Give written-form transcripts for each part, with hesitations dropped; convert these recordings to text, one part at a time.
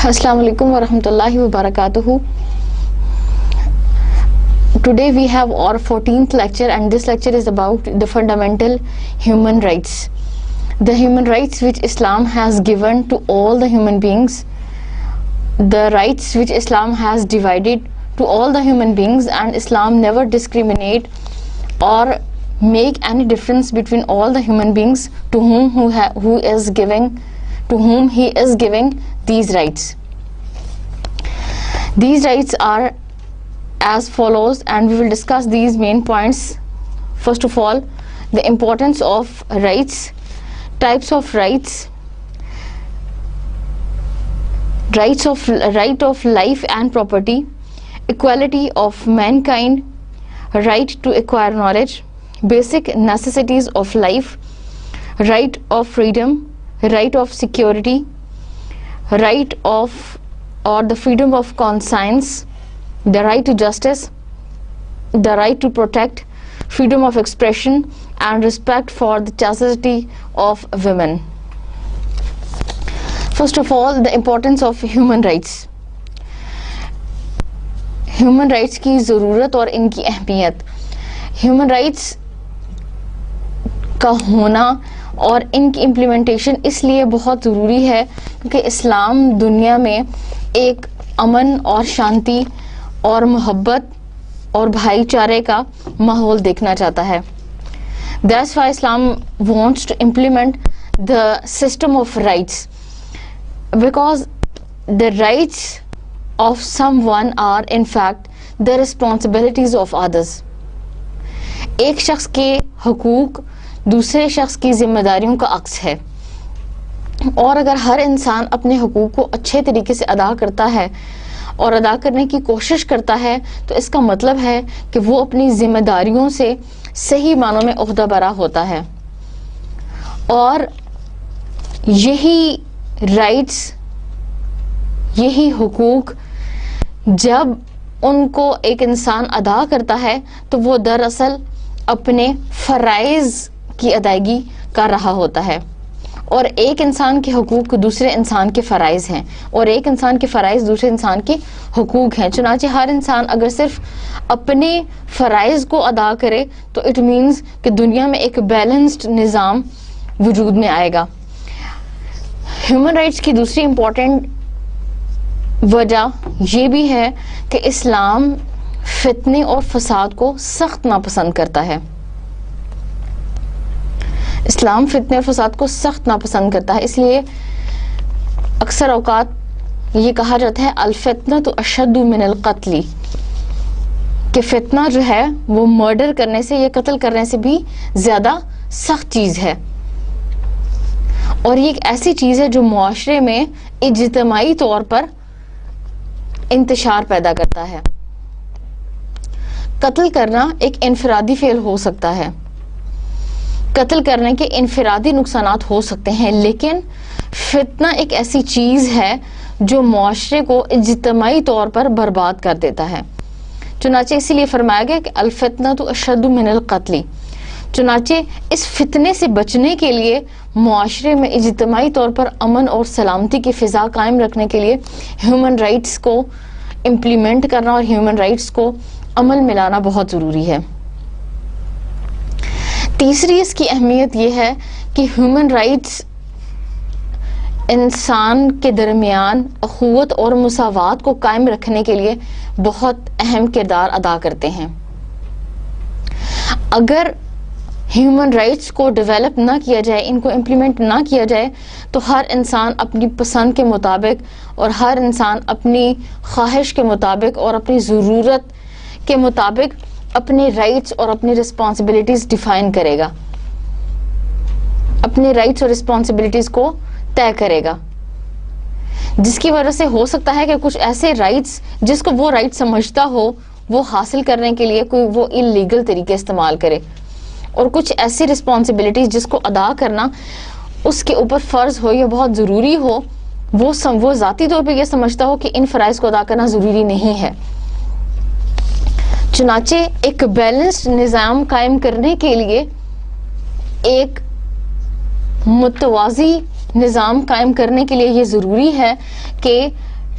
Assalamu alaikum wa rahmatullahi wa barakatuhu. Today we have our 14th lecture, and this lecture is about the fundamental human rights. The human rights which Islam has given to all the human beings, the rights which Islam has divided to all the human beings, and Islam never discriminate or make any difference between all the human beings to whom he is giving these rights. These rights are as follows, and we will discuss these main points. First of all, the importance of rights, types of rights, right of life and property, equality of mankind, right to acquire knowledge, basic necessities of life, right of freedom, right of security, right of or the freedom of conscience, the right to justice, the right to protect, freedom of expression, and respect for the chastity of women. First of all, the importance of human rights. Human rights کی ضرورت اور ان کی اہمیت. Human rights کا ہونا اور ان کی implementation اس لیے بہت ضروری ہے کیونکہ اسلام دنیا میں ایک امن اور شانتی اور محبت اور بھائی چارے کا ماحول دیکھنا چاہتا ہے. That's why Islam wants to implement the system of rights, because the rights of someone are in fact the responsibilities of others. ایک شخص کے حقوق دوسرے شخص کی ذمہ داریوں کا عکس ہے، اور اگر ہر انسان اپنے حقوق کو اچھے طریقے سے ادا کرتا ہے اور ادا کرنے کی کوشش کرتا ہے تو اس کا مطلب ہے کہ وہ اپنی ذمہ داریوں سے صحیح معنوں میں عہدہ برا ہوتا ہے. اور یہی رائٹس، یہی حقوق جب ان کو ایک انسان ادا کرتا ہے تو وہ دراصل اپنے فرائض کی ادائیگی کر رہا ہوتا ہے. اور ایک انسان کے حقوق دوسرے انسان کے فرائض ہیں، اور ایک انسان کے فرائض دوسرے انسان کے حقوق ہیں. چنانچہ ہر انسان اگر صرف اپنے فرائض کو ادا کرے تو اٹ مینز کہ دنیا میں ایک بیلنسڈ نظام وجود میں آئے گا. ہیومن رائٹس کی دوسری امپورٹنٹ وجہ یہ بھی ہے کہ اسلام فتنے اور فساد کو سخت ناپسند کرتا ہے. اسلام فتنے اور فساد کو سخت ناپسند کرتا ہے. اس لیے اکثر اوقات یہ کہا جاتا ہے الفتنۃ اشد من القتل، کہ فتنہ جو ہے وہ مرڈر کرنے سے یا قتل کرنے سے بھی زیادہ سخت چیز ہے. اور یہ ایک ایسی چیز ہے جو معاشرے میں اجتماعی طور پر انتشار پیدا کرتا ہے. قتل کرنا ایک انفرادی فعل ہو سکتا ہے، قتل کرنے کے انفرادی نقصانات ہو سکتے ہیں، لیکن فتنہ ایک ایسی چیز ہے جو معاشرے کو اجتماعی طور پر برباد کر دیتا ہے. چنانچہ اسی لیے فرمایا گیا کہ الفتنۃ اشد من القتل. چنانچہ اس فتنے سے بچنے کے لیے معاشرے میں اجتماعی طور پر امن اور سلامتی کی فضا قائم رکھنے کے لیے ہیومن رائٹس کو امپلیمنٹ کرنا اور ہیومن رائٹس کو عمل میں لانا بہت ضروری ہے. تیسری اس کی اہمیت یہ ہے کہ ہیومن رائٹس انسان کے درمیان اخوت اور مساوات کو قائم رکھنے کے لیے بہت اہم کردار ادا کرتے ہیں. اگر ہیومن رائٹس کو ڈیولپ نہ کیا جائے، ان کو امپلیمنٹ نہ کیا جائے، تو ہر انسان اپنی پسند کے مطابق اور ہر انسان اپنی خواہش کے مطابق اور اپنی ضرورت کے مطابق اپنے رائٹس اور اپنی رسپانسبلٹیز ڈیفائن کرے گا، اپنے رائٹس اور رسپانسبلٹیز کو طے کرے گا، جس کی وجہ سے ہو سکتا ہے کہ کچھ ایسے رائٹس جس کو وہ رائٹ سمجھتا ہو وہ حاصل کرنے کے لیے کوئی وہ انلیگل طریقے استعمال کرے، اور کچھ ایسی رسپانسبلٹیز جس کو ادا کرنا اس کے اوپر فرض ہو یا بہت ضروری ہو، وہ ذاتی طور پہ یہ سمجھتا ہو کہ ان فرائض کو ادا کرنا ضروری نہیں ہے. چنانچہ ایک بیلنسڈ نظام قائم کرنے کے لیے، ایک متوازی نظام قائم کرنے کے لیے یہ ضروری ہے کہ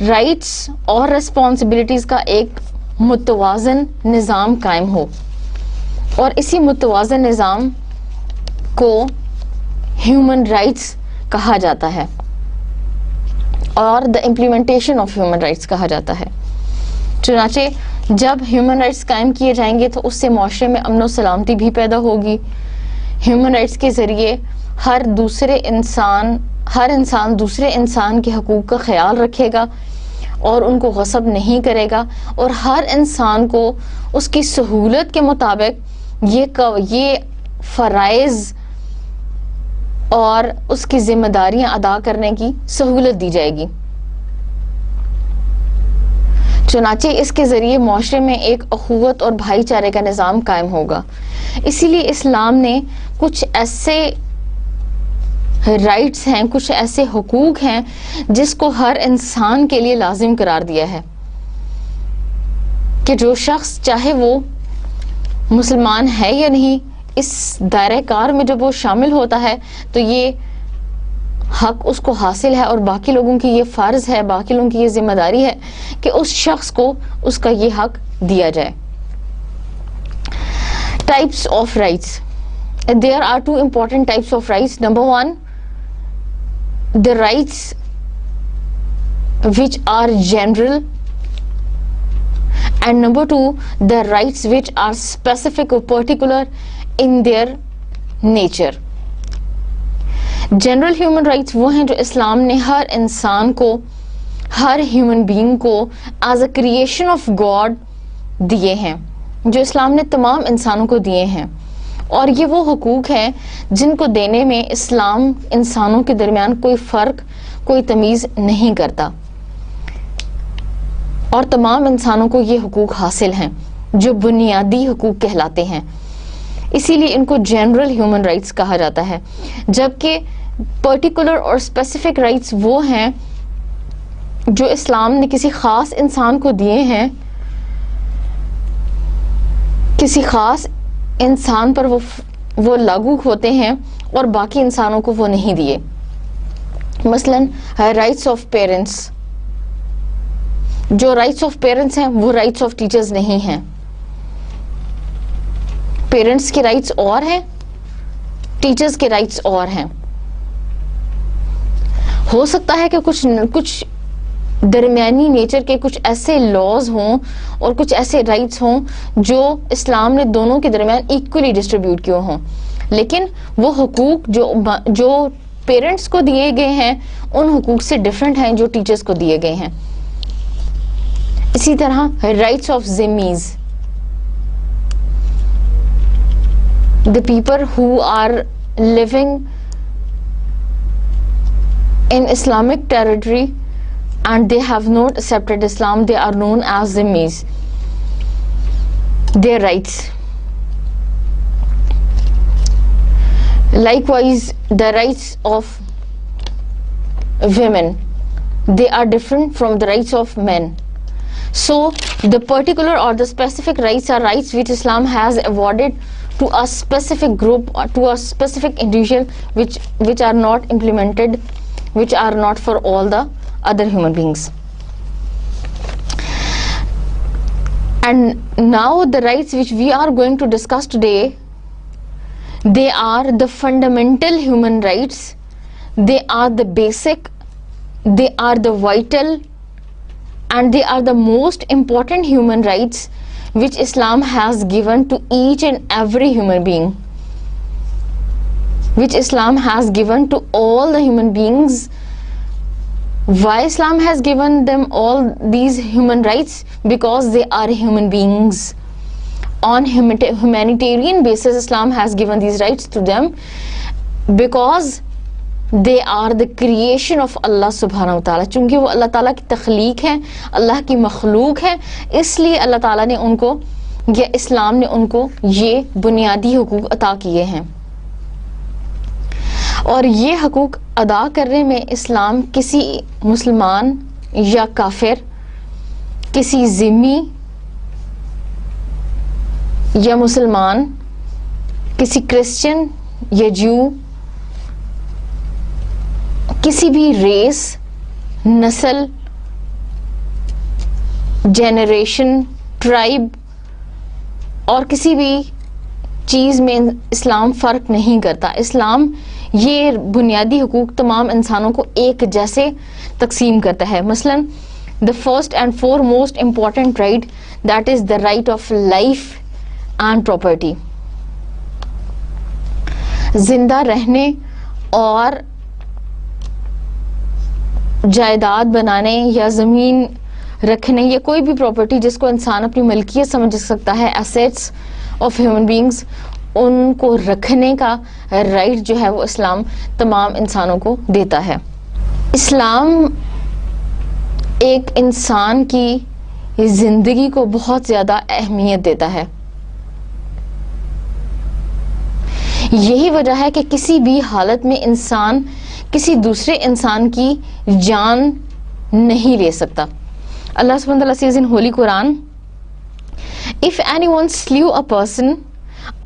رائٹس اور ریسپانسبلٹیز کا ایک متوازن نظام قائم ہو، اور اسی متوازن نظام کو ہیومن رائٹس کہا جاتا ہے اور the implementation of human rights کہا جاتا ہے. چنانچہ جب ہیومن رائٹس قائم کیے جائیں گے تو اس سے معاشرے میں امن و سلامتی بھی پیدا ہوگی. ہیومن رائٹس کے ذریعے ہر انسان دوسرے انسان کے حقوق کا خیال رکھے گا اور ان کو غصب نہیں کرے گا، اور ہر انسان کو اس کی سہولت کے مطابق یہ فرائض اور اس کی ذمہ داریاں ادا کرنے کی سہولت دی جائے گی. چنانچہ اس کے ذریعے معاشرے میں ایک اخوت اور بھائی چارے کا نظام قائم ہوگا. اسی لیے اسلام نے کچھ ایسے رائٹس ہیں، کچھ ایسے حقوق ہیں جس کو ہر انسان کے لیے لازم قرار دیا ہے کہ جو شخص چاہے وہ مسلمان ہے یا نہیں، اس دائرہ کار میں جب وہ شامل ہوتا ہے تو یہ حق اس کو حاصل ہے، اور باقی لوگوں کی یہ فرض ہے، باقی لوگوں کی یہ ذمہ داری ہے کہ اس شخص کو اس کا یہ حق دیا جائے. Types of rights. There are two important types of rights. Number one, the rights which are general, and number two, the rights which are specific or particular in their nature. General human rights وہ ہیں جو اسلام نے ہر انسان کو، ہر human being کو as a creation of God دیے ہیں، جو اسلام نے تمام انسانوں کو دیے ہیں. اور یہ وہ حقوق ہیں جن کو دینے میں اسلام انسانوں کے درمیان کوئی فرق، کوئی تمیز نہیں کرتا، اور تمام انسانوں کو یہ حقوق حاصل ہیں جو بنیادی حقوق کہلاتے ہیں. اسی لیے ان کو جنرل ہیومن رائٹس کہا جاتا ہے، جبکہ پرٹیکولر اور اسپیسیفک رائٹس وہ ہیں جو اسلام نے کسی خاص انسان کو دیے ہیں، کسی خاص انسان پر وہ لاگو ہوتے ہیں اور باقی انسانوں کو وہ نہیں دیے. مثلاً رائٹس آف پیرنٹس، جو رائٹس آف پیرنٹس ہیں وہ رائٹس آف ٹیچرز نہیں ہیں. پیرنٹس کے رائٹس اور ہیں، ٹیچرز کے رائٹس اور ہیں. ہو سکتا ہے کہ کچھ درمیانی نیچر کے کچھ ایسے لاز ہوں اور کچھ ایسے رائٹس ہوں جو اسلام نے دونوں کے درمیان ایکولی ڈسٹریبیوٹ کیے ہوں، لیکن وہ حقوق جو پیرنٹس کو دیے گئے ہیں ان حقوق سے ڈفرینٹ ہیں جو ٹیچرز کو دیے گئے ہیں. اسی طرح رائٹس آف ذمیز، the people who are living in Islamic territory and they have not accepted Islam, they are known as Zimmis. Their rights. Likewise, the rights of women, they are different from the rights of men. So, the particular or the specific rights are rights which Islam has awarded to a specific group or to a specific individual which are not implemented, which are not for all the other human beings. And now the rights which we are going to discuss today, they are the fundamental human rights, they are the basic, they are the vital, and they are the most important human rights which Islam has given to each and every human being, which Islam has given to all the human beings. Why Islam has given them all these human rights? Because they are human beings. On humanitarian basis, Islam has given these rights to them because they are the creation of Allah subhanahu wa ta'ala. چونکہ وہ اللہ تعالیٰ کی تخلیق ہے، اللہ کی مخلوق ہے، اس لیے اللہ تعالیٰ نے ان کو یا اسلام نے ان کو یہ بنیادی حقوق عطا کیے ہیں. اور یہ حقوق ادا کرنے میں اسلام کسی مسلمان یا کافر، کسی ذمی یا مسلمان، کسی کرسچن یا جو، کسی بھی ریس، نسل جنریشن، ٹرائب اور کسی بھی چیز میں اسلام فرق نہیں کرتا. اسلام یہ بنیادی حقوق تمام انسانوں کو ایک جیسے تقسیم کرتا ہے. مثلا the first and foremost important right, that is the right of life and property. زندہ رہنے اور جائیداد بنانے یا زمین رکھنے یا کوئی بھی پراپرٹی جس کو انسان اپنی ملکیت سمجھ سکتا ہے، ایسیٹس آف ہیومن بینگز، ان کو رکھنے کا رائٹ جو ہے وہ اسلام تمام انسانوں کو دیتا ہے. اسلام ایک انسان کی زندگی کو بہت زیادہ اہمیت دیتا ہے. یہی وجہ ہے کہ کسی بھی حالت میں انسان کسی دوسرے انسان کی جان نہیں لے سکتا. اللہ سبحانہ وتعالیٰ says in Holy Quran, if anyone slew a person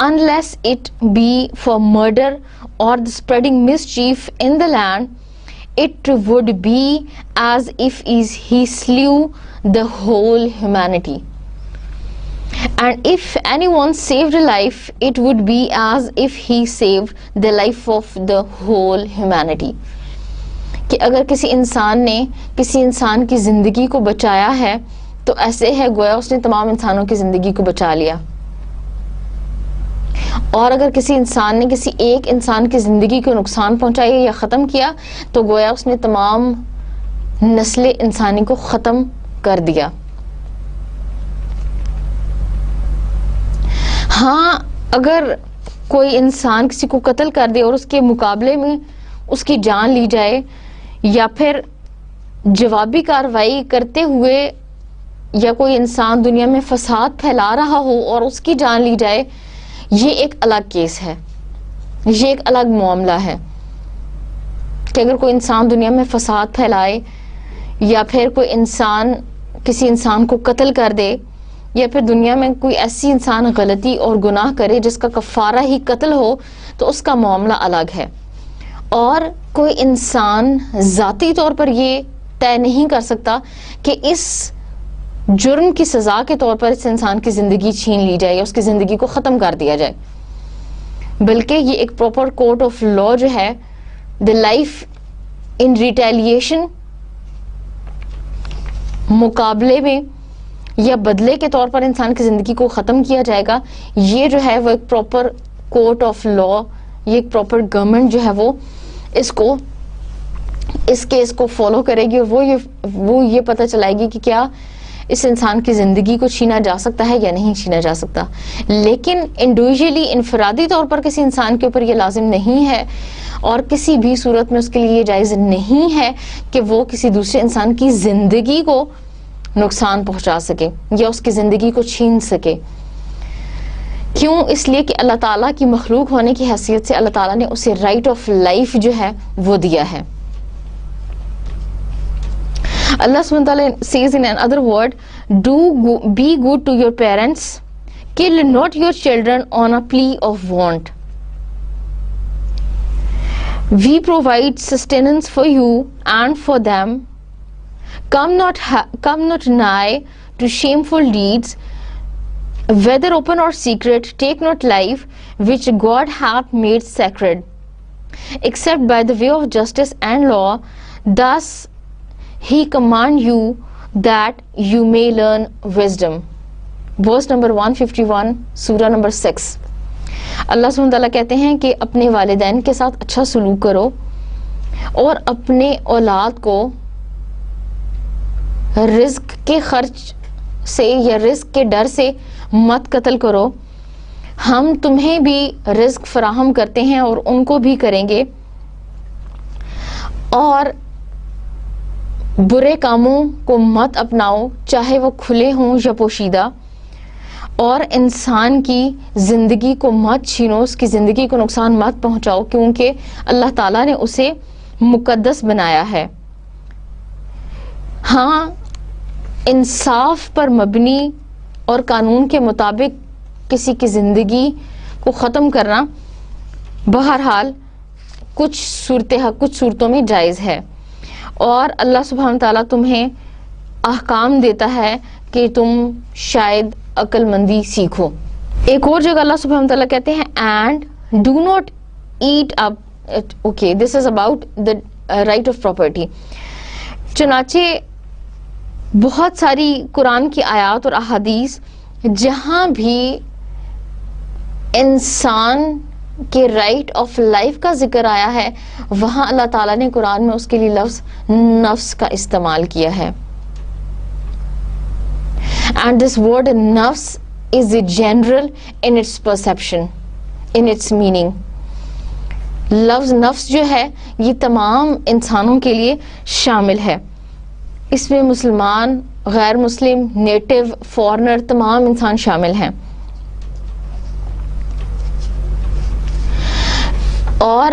unless it be for murder or the spreading mischief in the land, it would be as if he slew the whole humanity. And if anyone saved a life, it would be as if he saved the life of the whole humanity. کہ اگر کسی انسان نے کسی انسان کی زندگی کو بچایا ہے تو ایسے ہے گویا اس نے تمام انسانوں کی زندگی کو بچا لیا. اور اگر کسی انسان نے کسی ایک انسان کی زندگی کو نقصان پہنچایا یا ختم کیا تو گویا اس نے تمام نسل انسانی کو ختم کر دیا. ہاں اگر کوئی انسان کسی کو قتل کر دے اور اس کے مقابلے میں اس کی جان لی جائے یا پھر جوابی کارروائی کرتے ہوئے یا کوئی انسان دنیا میں فساد پھیلا رہا ہو اور اس کی جان لی جائے، یہ ایک الگ کیس ہے، یہ ایک الگ معاملہ ہے. کہ اگر کوئی انسان دنیا میں فساد پھیلائے یا پھر کوئی انسان کسی انسان کو قتل کر دے یا پھر دنیا میں کوئی ایسی انسان غلطی اور گناہ کرے جس کا کفارہ ہی قتل ہو تو اس کا معاملہ الگ ہے. اور کوئی انسان ذاتی طور پر یہ طے نہیں کر سکتا کہ اس جرم کی سزا کے طور پر اس انسان کی زندگی چھین لی جائے یا اس کی زندگی کو ختم کر دیا جائے، بلکہ یہ ایک پراپر کورٹ آف لا جو ہے، دی لائف ان ریٹیلیشن، مقابلے میں یا بدلے کے طور پر انسان کی زندگی کو ختم کیا جائے گا. یہ جو ہے وہ ایک پراپر کورٹ آف لا، یہ ایک پراپر گورنمنٹ جو ہے وہ اس کیس کو فالو کرے گی اور وہ یہ پتہ چلائے گی کہ کیا اس انسان کی زندگی کو چھینا جا سکتا ہے یا نہیں چھینا جا سکتا. لیکن انڈیویجولی، انفرادی طور پر کسی انسان کے اوپر یہ لازم نہیں ہے اور کسی بھی صورت میں اس کے لیے یہ جائز نہیں ہے کہ وہ کسی دوسرے انسان کی زندگی کو نقصان پہنچا سکے یا اس کی زندگی کو چھین سکے. کیوں؟ اس لیے کہ اللہ تعالیٰ کی مخلوق ہونے کی حیثیت سے اللہ تعالیٰ نے اسے رائٹ آف لائف جو ہے وہ دیا ہے. اللہ سبحانہ وتعالیٰ says in another word, be good to your parents, kill not your children on a plea of want. We provide sustenance for you and for them. Come not nigh to shameful deeds, whether open or secret. Take not life which God hath made sacred, except by the way of justice and law. Thus He command you that you may learn wisdom. Verse number 151, سورہ number 6. اللہ سبحانہ تعالیٰ کہتے ہیں کہ اپنے والدین کے ساتھ اچھا سلوک کرو اور اپنے اولاد کو رزق کے خرچ سے یا رزق کے ڈر سے مت قتل کرو. ہم تمہیں بھی رزق فراہم کرتے ہیں اور ان کو بھی کریں گے. اور برے کاموں کو مت اپناؤ، چاہے وہ کھلے ہوں یا پوشیدہ. اور انسان کی زندگی کو مت چھینو، اس کی زندگی کو نقصان مت پہنچاؤ، کیونکہ اللہ تعالیٰ نے اسے مقدس بنایا ہے. ہاں، انصاف پر مبنی اور قانون کے مطابق کسی کی زندگی کو ختم کرنا بہرحال کچھ صورتوں میں جائز ہے. اور اللہ سبحانہ تعالیٰ تمہیں احکام دیتا ہے کہ تم شاید عقل مندی سیکھو. ایک اور جگہ اللہ سبحانہ تعالیٰ کہتے ہیں and do not eat up. Okay, this is about the right of property. چنانچہ بہت ساری قرآن کی آیات اور احادیث جہاں بھی انسان کے رائٹ آف لائف کا ذکر آیا ہے وہاں اللہ تعالیٰ نے قرآن میں اس کے لیے لفظ نفس کا استعمال کیا ہے. And this word nafs is general in its perception, in its meaning. لفظ نفس جو ہے یہ تمام انسانوں کے لیے شامل ہے. اس میں مسلمان، غیر مسلم، نیٹو، فارنر تمام انسان شامل ہیں. اور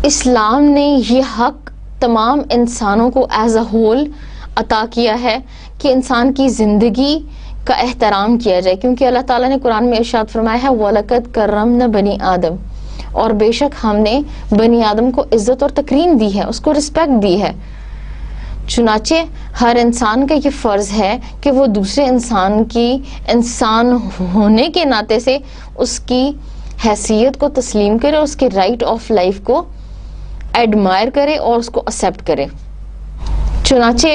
اسلام نے یہ حق تمام انسانوں کو ایز اے ہول عطا کیا ہے کہ انسان کی زندگی کا احترام کیا جائے، کیونکہ اللہ تعالیٰ نے قرآن میں ارشاد فرمایا ہے وَلَقَدْ كَرَّمْنَا بَنِي آدم، اور بے شک ہم نے بنی آدم کو عزت اور تکریم دی ہے، اس کو رسپیکٹ دی ہے. چنانچہ ہر انسان کا یہ فرض ہے کہ وہ دوسرے انسان کی انسان ہونے کے ناطے سے اس کی حیثیت کو تسلیم کرے، اس کے رائٹ آف لائف کو ایڈمائر کرے اور اس کو ایکسیپٹ کرے. چنانچہ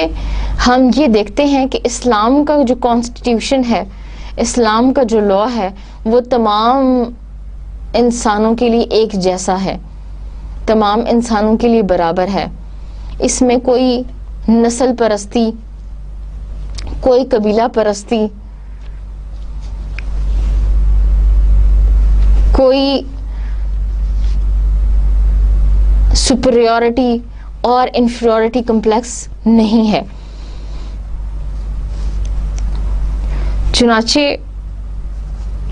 ہم یہ دیکھتے ہیں کہ اسلام کا جو کانسٹیٹیوشن ہے، اسلام کا جو لا ہے، وہ تمام انسانوں کے لیے ایک جیسا ہے، تمام انسانوں کے لیے برابر ہے. اس میں کوئی نسل پرستی، کوئی قبیلہ پرستی، کوئی سپریورٹی اور انفیریورٹی کمپلیکس نہیں ہے. چنانچہ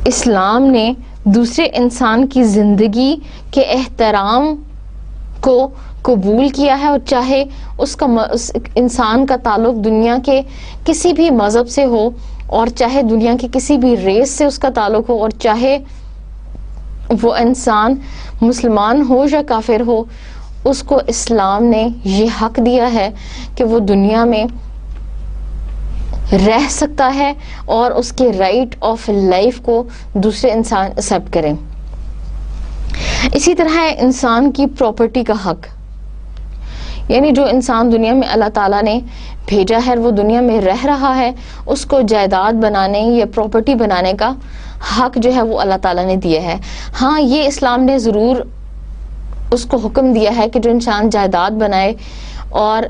اسلام نے دوسرے انسان کی زندگی کے احترام کو قبول کیا ہے، اور چاہے اس انسان کا تعلق دنیا کے کسی بھی مذہب سے ہو، اور چاہے دنیا کے کسی بھی ریس سے اس کا تعلق ہو، اور چاہے وہ انسان مسلمان ہو یا کافر ہو، اس کو اسلام نے یہ حق دیا ہے کہ وہ دنیا میں رہ سکتا ہے اور اس کے رائٹ آف لائف کو دوسرے انسان ایکسیپٹ کریں. اسی طرح ہے انسان کی پراپرٹی کا حق، یعنی جو انسان دنیا میں اللہ تعالیٰ نے بھیجا ہے، وہ دنیا میں رہ رہا ہے، اس کو جائیداد بنانے یا پراپرٹی بنانے کا حق جو ہے وہ اللہ تعالیٰ نے دیا ہے. ہاں، یہ اسلام نے ضرور اس کو حکم دیا ہے کہ جو انسان جائیداد بنائے اور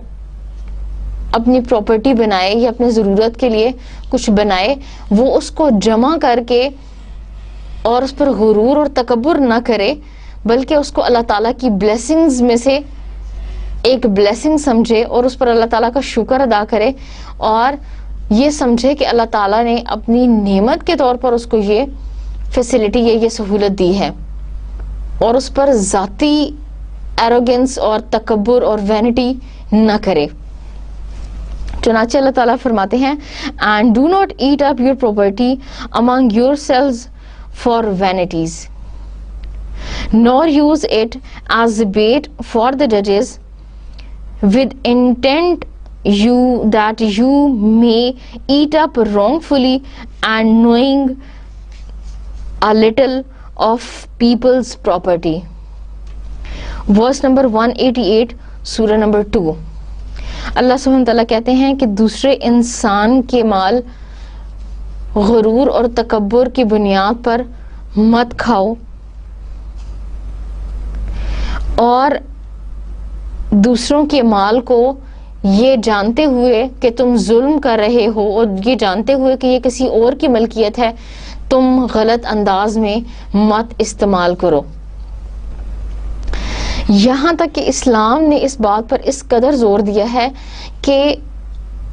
اپنی پراپرٹی بنائے یا اپنے ضرورت کے لیے کچھ بنائے، وہ اس کو جمع کر کے اور اس پر غرور اور تکبر نہ کرے، بلکہ اس کو اللہ تعالیٰ کی بلیسنگز میں سے ایک بلیسنگ سمجھے اور اس پر اللہ تعالیٰ کا شکر ادا کرے، اور یہ سمجھے کہ اللہ تعالیٰ نے اپنی نعمت کے طور پر اس کو یہ فیسلٹی یا یہ سہولت دی ہے، اور اس پر ذاتی ایروگنس اور تکبر اور وینٹی نہ کرے. چنانچہ اللہ تعالیٰ فرماتے ہیں and do not eat up your property among yourselves for vanities, nor use it as bait for the judges with intent that you may eat up wrongfully and knowing a little of people's property. Verse number 188 سورہ number 2. اللہ سبحانہ تعالیٰ کہتے ہیں کہ دوسرے انسان کے مال غرور اور تکبر کی بنیاد پر مت کھاؤ، اور دوسروں کے مال کو یہ جانتے ہوئے کہ تم ظلم کر رہے ہو اور یہ جانتے ہوئے کہ یہ کسی اور کی ملکیت ہے، تم غلط انداز میں مت استعمال کرو. یہاں تک کہ اسلام نے اس بات پر اس قدر زور دیا ہے کہ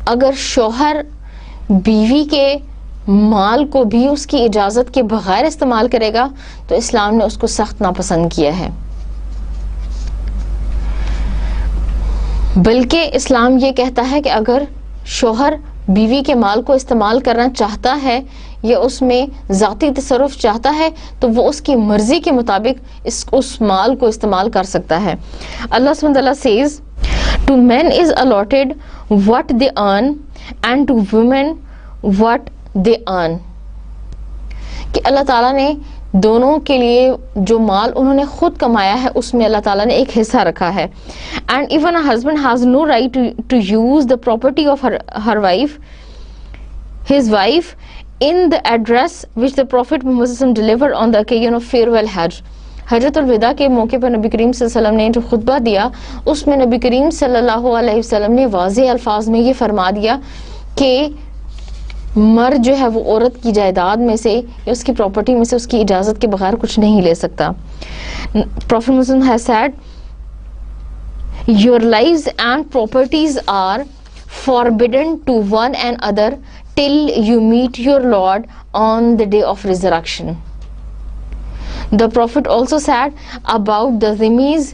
اگر شوہر بیوی کے مال کو بھی اس کی اجازت کے بغیر استعمال کرے گا تو اسلام نے اس کو سخت ناپسند کیا ہے. بلکہ اسلام یہ کہتا ہے کہ اگر شوہر بیوی کے مال کو استعمال کرنا چاہتا ہے یا اس میں ذاتی تصرف چاہتا ہے تو وہ اس کی مرضی کے مطابق اس مال کو استعمال کر سکتا ہے. اللہ سبحانہ وتعالیٰ says to men is allotted what they earn and to women what they earn. کہ اللہ تعالیٰ نے دونوں کے لیے جو مال انہوں نے خود کمایا ہے اس میں اللہ تعالیٰ نے ایک حصہ رکھا ہے. And even a husband has no right to use the property of her wife, his wife, in the address which the Prophet Muhammad delivered on the occasion of farewell Hajj. حجۃ الوداع کے موقع پر نبی کریم صلی اللہ علیہ وسلم نے جو خطبہ دیا اس میں نبی کریم صلی اللہ علیہ وسلم نے واضح الفاظ میں یہ فرما دیا کہ مرد جو ہے وہ عورت کی جائیداد میں سے یا اس کی پراپرٹی میں سے اس کی اجازت کے بغیر کچھ نہیں لے سکتا. Prophet Muhammad has said, your lives and properties are forbidden to one another till you meet your Lord on the day of resurrection. The Prophet also said about the zimmis,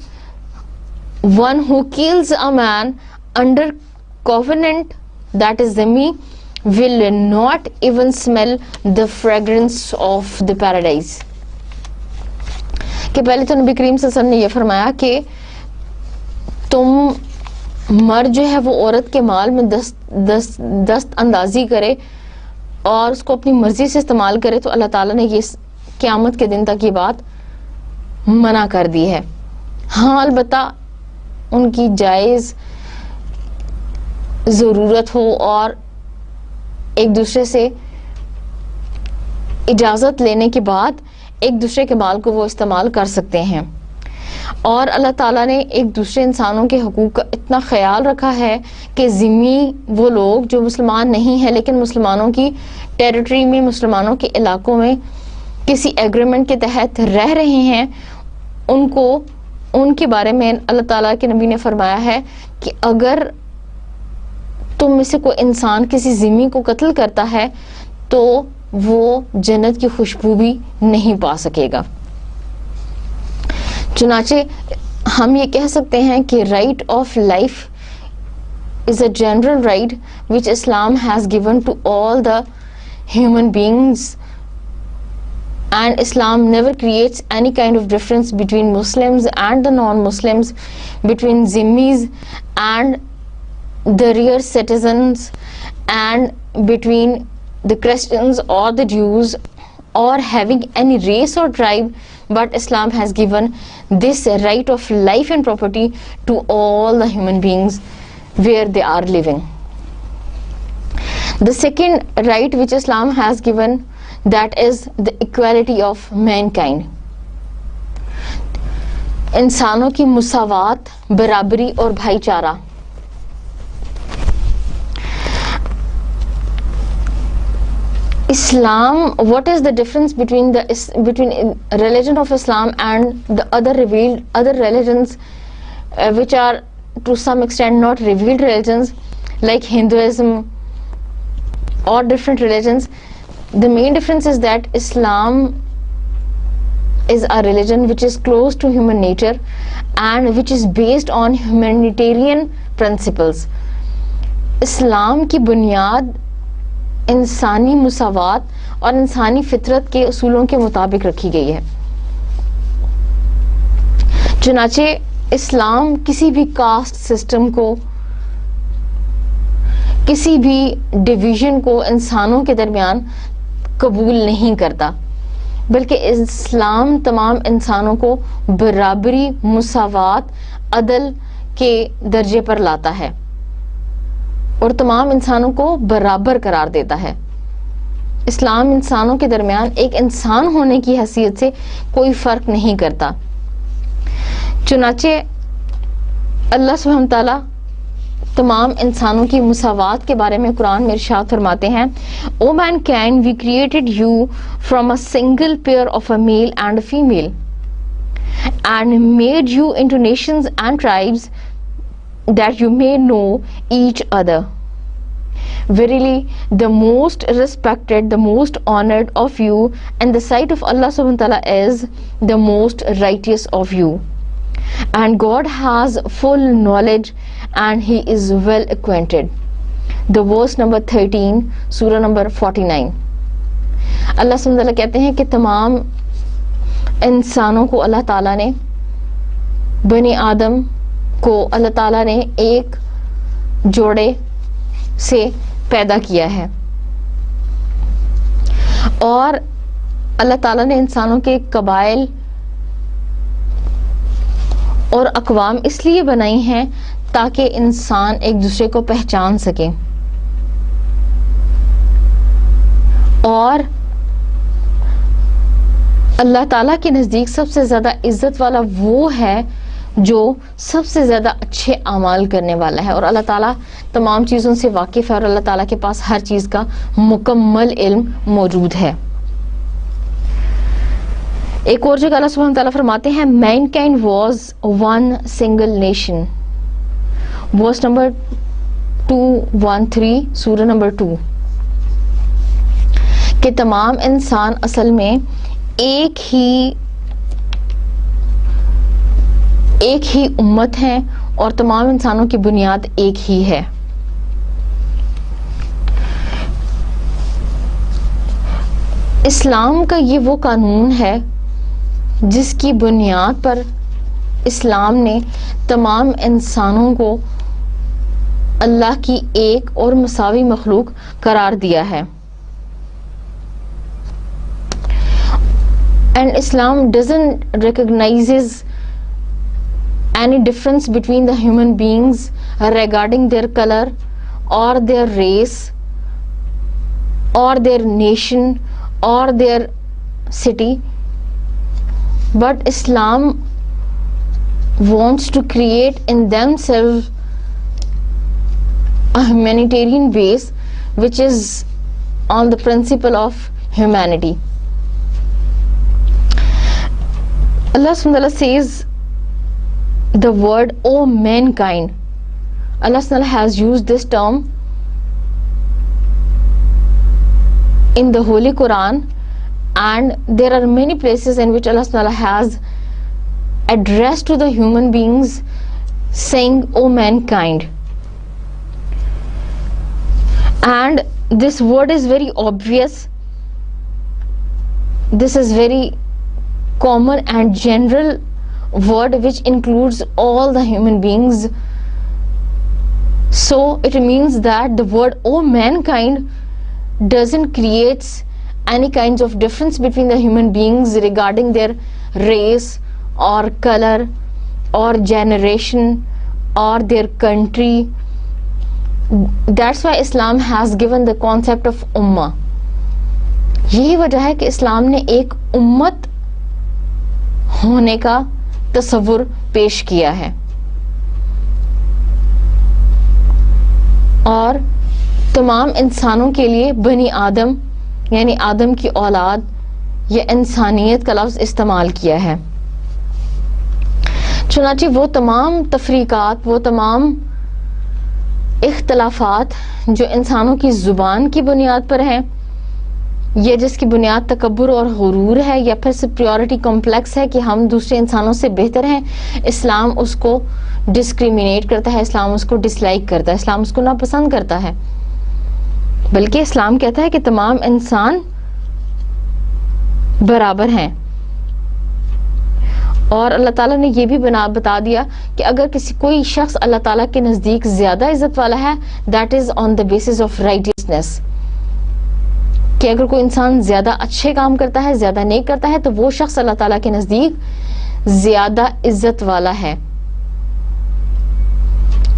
one who kills a man under covenant, that is zimmi, will not even smell the fragrance of the paradise. کہ پہلے تو نبی کریم صلی اللہ علیہ وسلم نے یہ فرمایا کہ تم مرد جو ہے وہ عورت کے مال میں دست اندازی کرے اور اس کو اپنی مرضی سے استعمال کرے تو اللہ تعالیٰ نے یہ قیامت کے دن تک یہ بات منع کر دی ہے. ہاں البتہ ان کی جائز ضرورت ہو اور ایک دوسرے سے اجازت لینے کے بعد ایک دوسرے کے مال کو وہ استعمال کر سکتے ہیں. اور اللہ تعالیٰ نے ایک دوسرے انسانوں کے حقوق کا اتنا خیال رکھا ہے کہ ذمہ وہ لوگ جو مسلمان نہیں ہیں لیکن مسلمانوں کی ٹیریٹری میں مسلمانوں کے علاقوں میں کسی ایگریمنٹ کے تحت رہ رہے ہیں ان کے بارے میں اللہ تعالیٰ کے نبی نے فرمایا ہے کہ اگر تم میں سے کوئی انسان کسی ذمہ کو قتل کرتا ہے تو وہ جنت کی خوشبو بھی نہیں پا سکے گا. چنانچہ ہم یہ کہہ سکتے ہیں کہ right of life is a general right which Islam has given to all the human beings, and Islam never creates any kind of difference between Muslims and the non-Muslims, between Zimmis and the real citizens, and between the Christians or the Jews, or having any race or tribe, but Islam has given this right of life and property to all the human beings where they are living. The second right which Islam has given, that is the equality of mankind. انسانوں کی مساوات، برابری اور بھائی چارہ. Islam, what is the difference between religion of Islam and the other religions which are to some extent not revealed religions like Hinduism or different religions? The main difference is that Islam is a religion which is close to human nature and which is based on humanitarian principles. اسلام کی بنیاد انسانی مساوات اور انسانی فطرت کے اصولوں کے مطابق رکھی گئی ہے. چنانچہ اسلام کسی بھی کاسٹ سسٹم کو، کسی بھی ڈویژن کو انسانوں کے درمیان قبول نہیں کرتا، بلکہ اسلام تمام انسانوں کو برابری، مساوات، عدل کے درجے پر لاتا ہے اور تمام انسانوں کو برابر قرار دیتا ہے. اسلام انسانوں کے درمیان ایک انسان ہونے کی حیثیت سے کوئی فرق نہیں کرتا. چنانچہ اللہ سبحانہ تعالیٰ تمام انسانوں کی مساوات کے بارے میں قرآن میں ارشاد فرماتے ہیں، O mankind, we created you from a single pair of a male and a female and made you into nations and tribes that you may know each other. Verily, the most respected, the most honored of you in the sight of Allah subhanahu wa ta'ala is the most righteous of you. And God has full knowledge and He is well acquainted. The verse number 13, surah number 49. اللہ سبحانہ وتعالیٰ کہتے ہیں کہ تمام انسانوں کو اللہ تعالیٰ نے، بنی آدم کو اللہ تعالیٰ نے ایک جوڑے سے پیدا کیا ہے. اور اللہ تعالیٰ نے انسانوں کے قبائل اور اقوام اس لیے بنائی ہیں تاکہ انسان ایک دوسرے کو پہچان سکے. اور اللہ تعالیٰ کے نزدیک سب سے زیادہ عزت والا وہ ہے جو سب سے زیادہ اچھے اعمال کرنے والا ہے. اور اللہ تعالیٰ تمام چیزوں سے واقف ہے اور اللہ تعالیٰ کے پاس ہر چیز کا مکمل علم موجود ہے. ایک اور جگہ اللہ سبحانہ تعالیٰ فرماتے ہیں mankind was one single nation. verse number 213 سورہ نمبر 2 کہ تمام انسان اصل میں ایک ہی امت ہیں اور تمام انسانوں کی بنیاد ایک ہی ہے. اسلام کا یہ وہ قانون ہے جس کی بنیاد پر اسلام نے تمام انسانوں کو اللہ کی ایک اور مساوی مخلوق قرار دیا ہے. And Islam doesn't recognizes any difference between the human beings regarding their color or their race or their nation or their city, but Islam wants to create in themselves a humanitarian base which is on the principle of humanity. Allah subhanahu wa ta'ala says the word "O mankind." Allah subhanahu wa ta'ala has used this term in the Holy Quran, and there are many places in which Allah subhanahu wa ta'ala has addressed to the human beings saying "O mankind." And this word is very obvious. This is very common and general word which includes all the human beings. So it means that the word "O mankind" doesn't create any kinds of difference between the human beings regarding their race or color or generation or their country. That's why Islam has given the concept of ummah. یہی وجہ ہے کہ اسلام نے ایک امت ہونے کا تصور پیش کیا ہے. اور تمام انسانوں کے لیے بنی آدم یعنی آدم کی اولاد یا انسانیت کا لفظ استعمال کیا ہے. چنانچہ وہ تمام تفریقات، وہ تمام اختلافات جو انسانوں کی زبان کی بنیاد پر ہیں یا جس کی بنیاد تکبر اور غرور ہے یا پھر سپریورٹی کمپلیکس ہے کہ ہم دوسرے انسانوں سے بہتر ہیں، اسلام اس کو ڈسکریمنیٹ کرتا ہے، اسلام اس کو ڈس لائک کرتا ہے، اسلام اس کو ناپسند کرتا ہے. بلکہ اسلام کہتا ہے کہ تمام انسان برابر ہیں. اور اللہ تعالیٰ نے یہ بھی بتا دیا کہ اگر کوئی شخص اللہ تعالیٰ کے نزدیک زیادہ عزت والا ہے، that is on the basis of righteousness, کہ اگر کوئی انسان زیادہ اچھے کام کرتا ہے، زیادہ نیک کرتا ہے، تو وہ شخص اللہ تعالیٰ کے نزدیک زیادہ عزت والا ہے.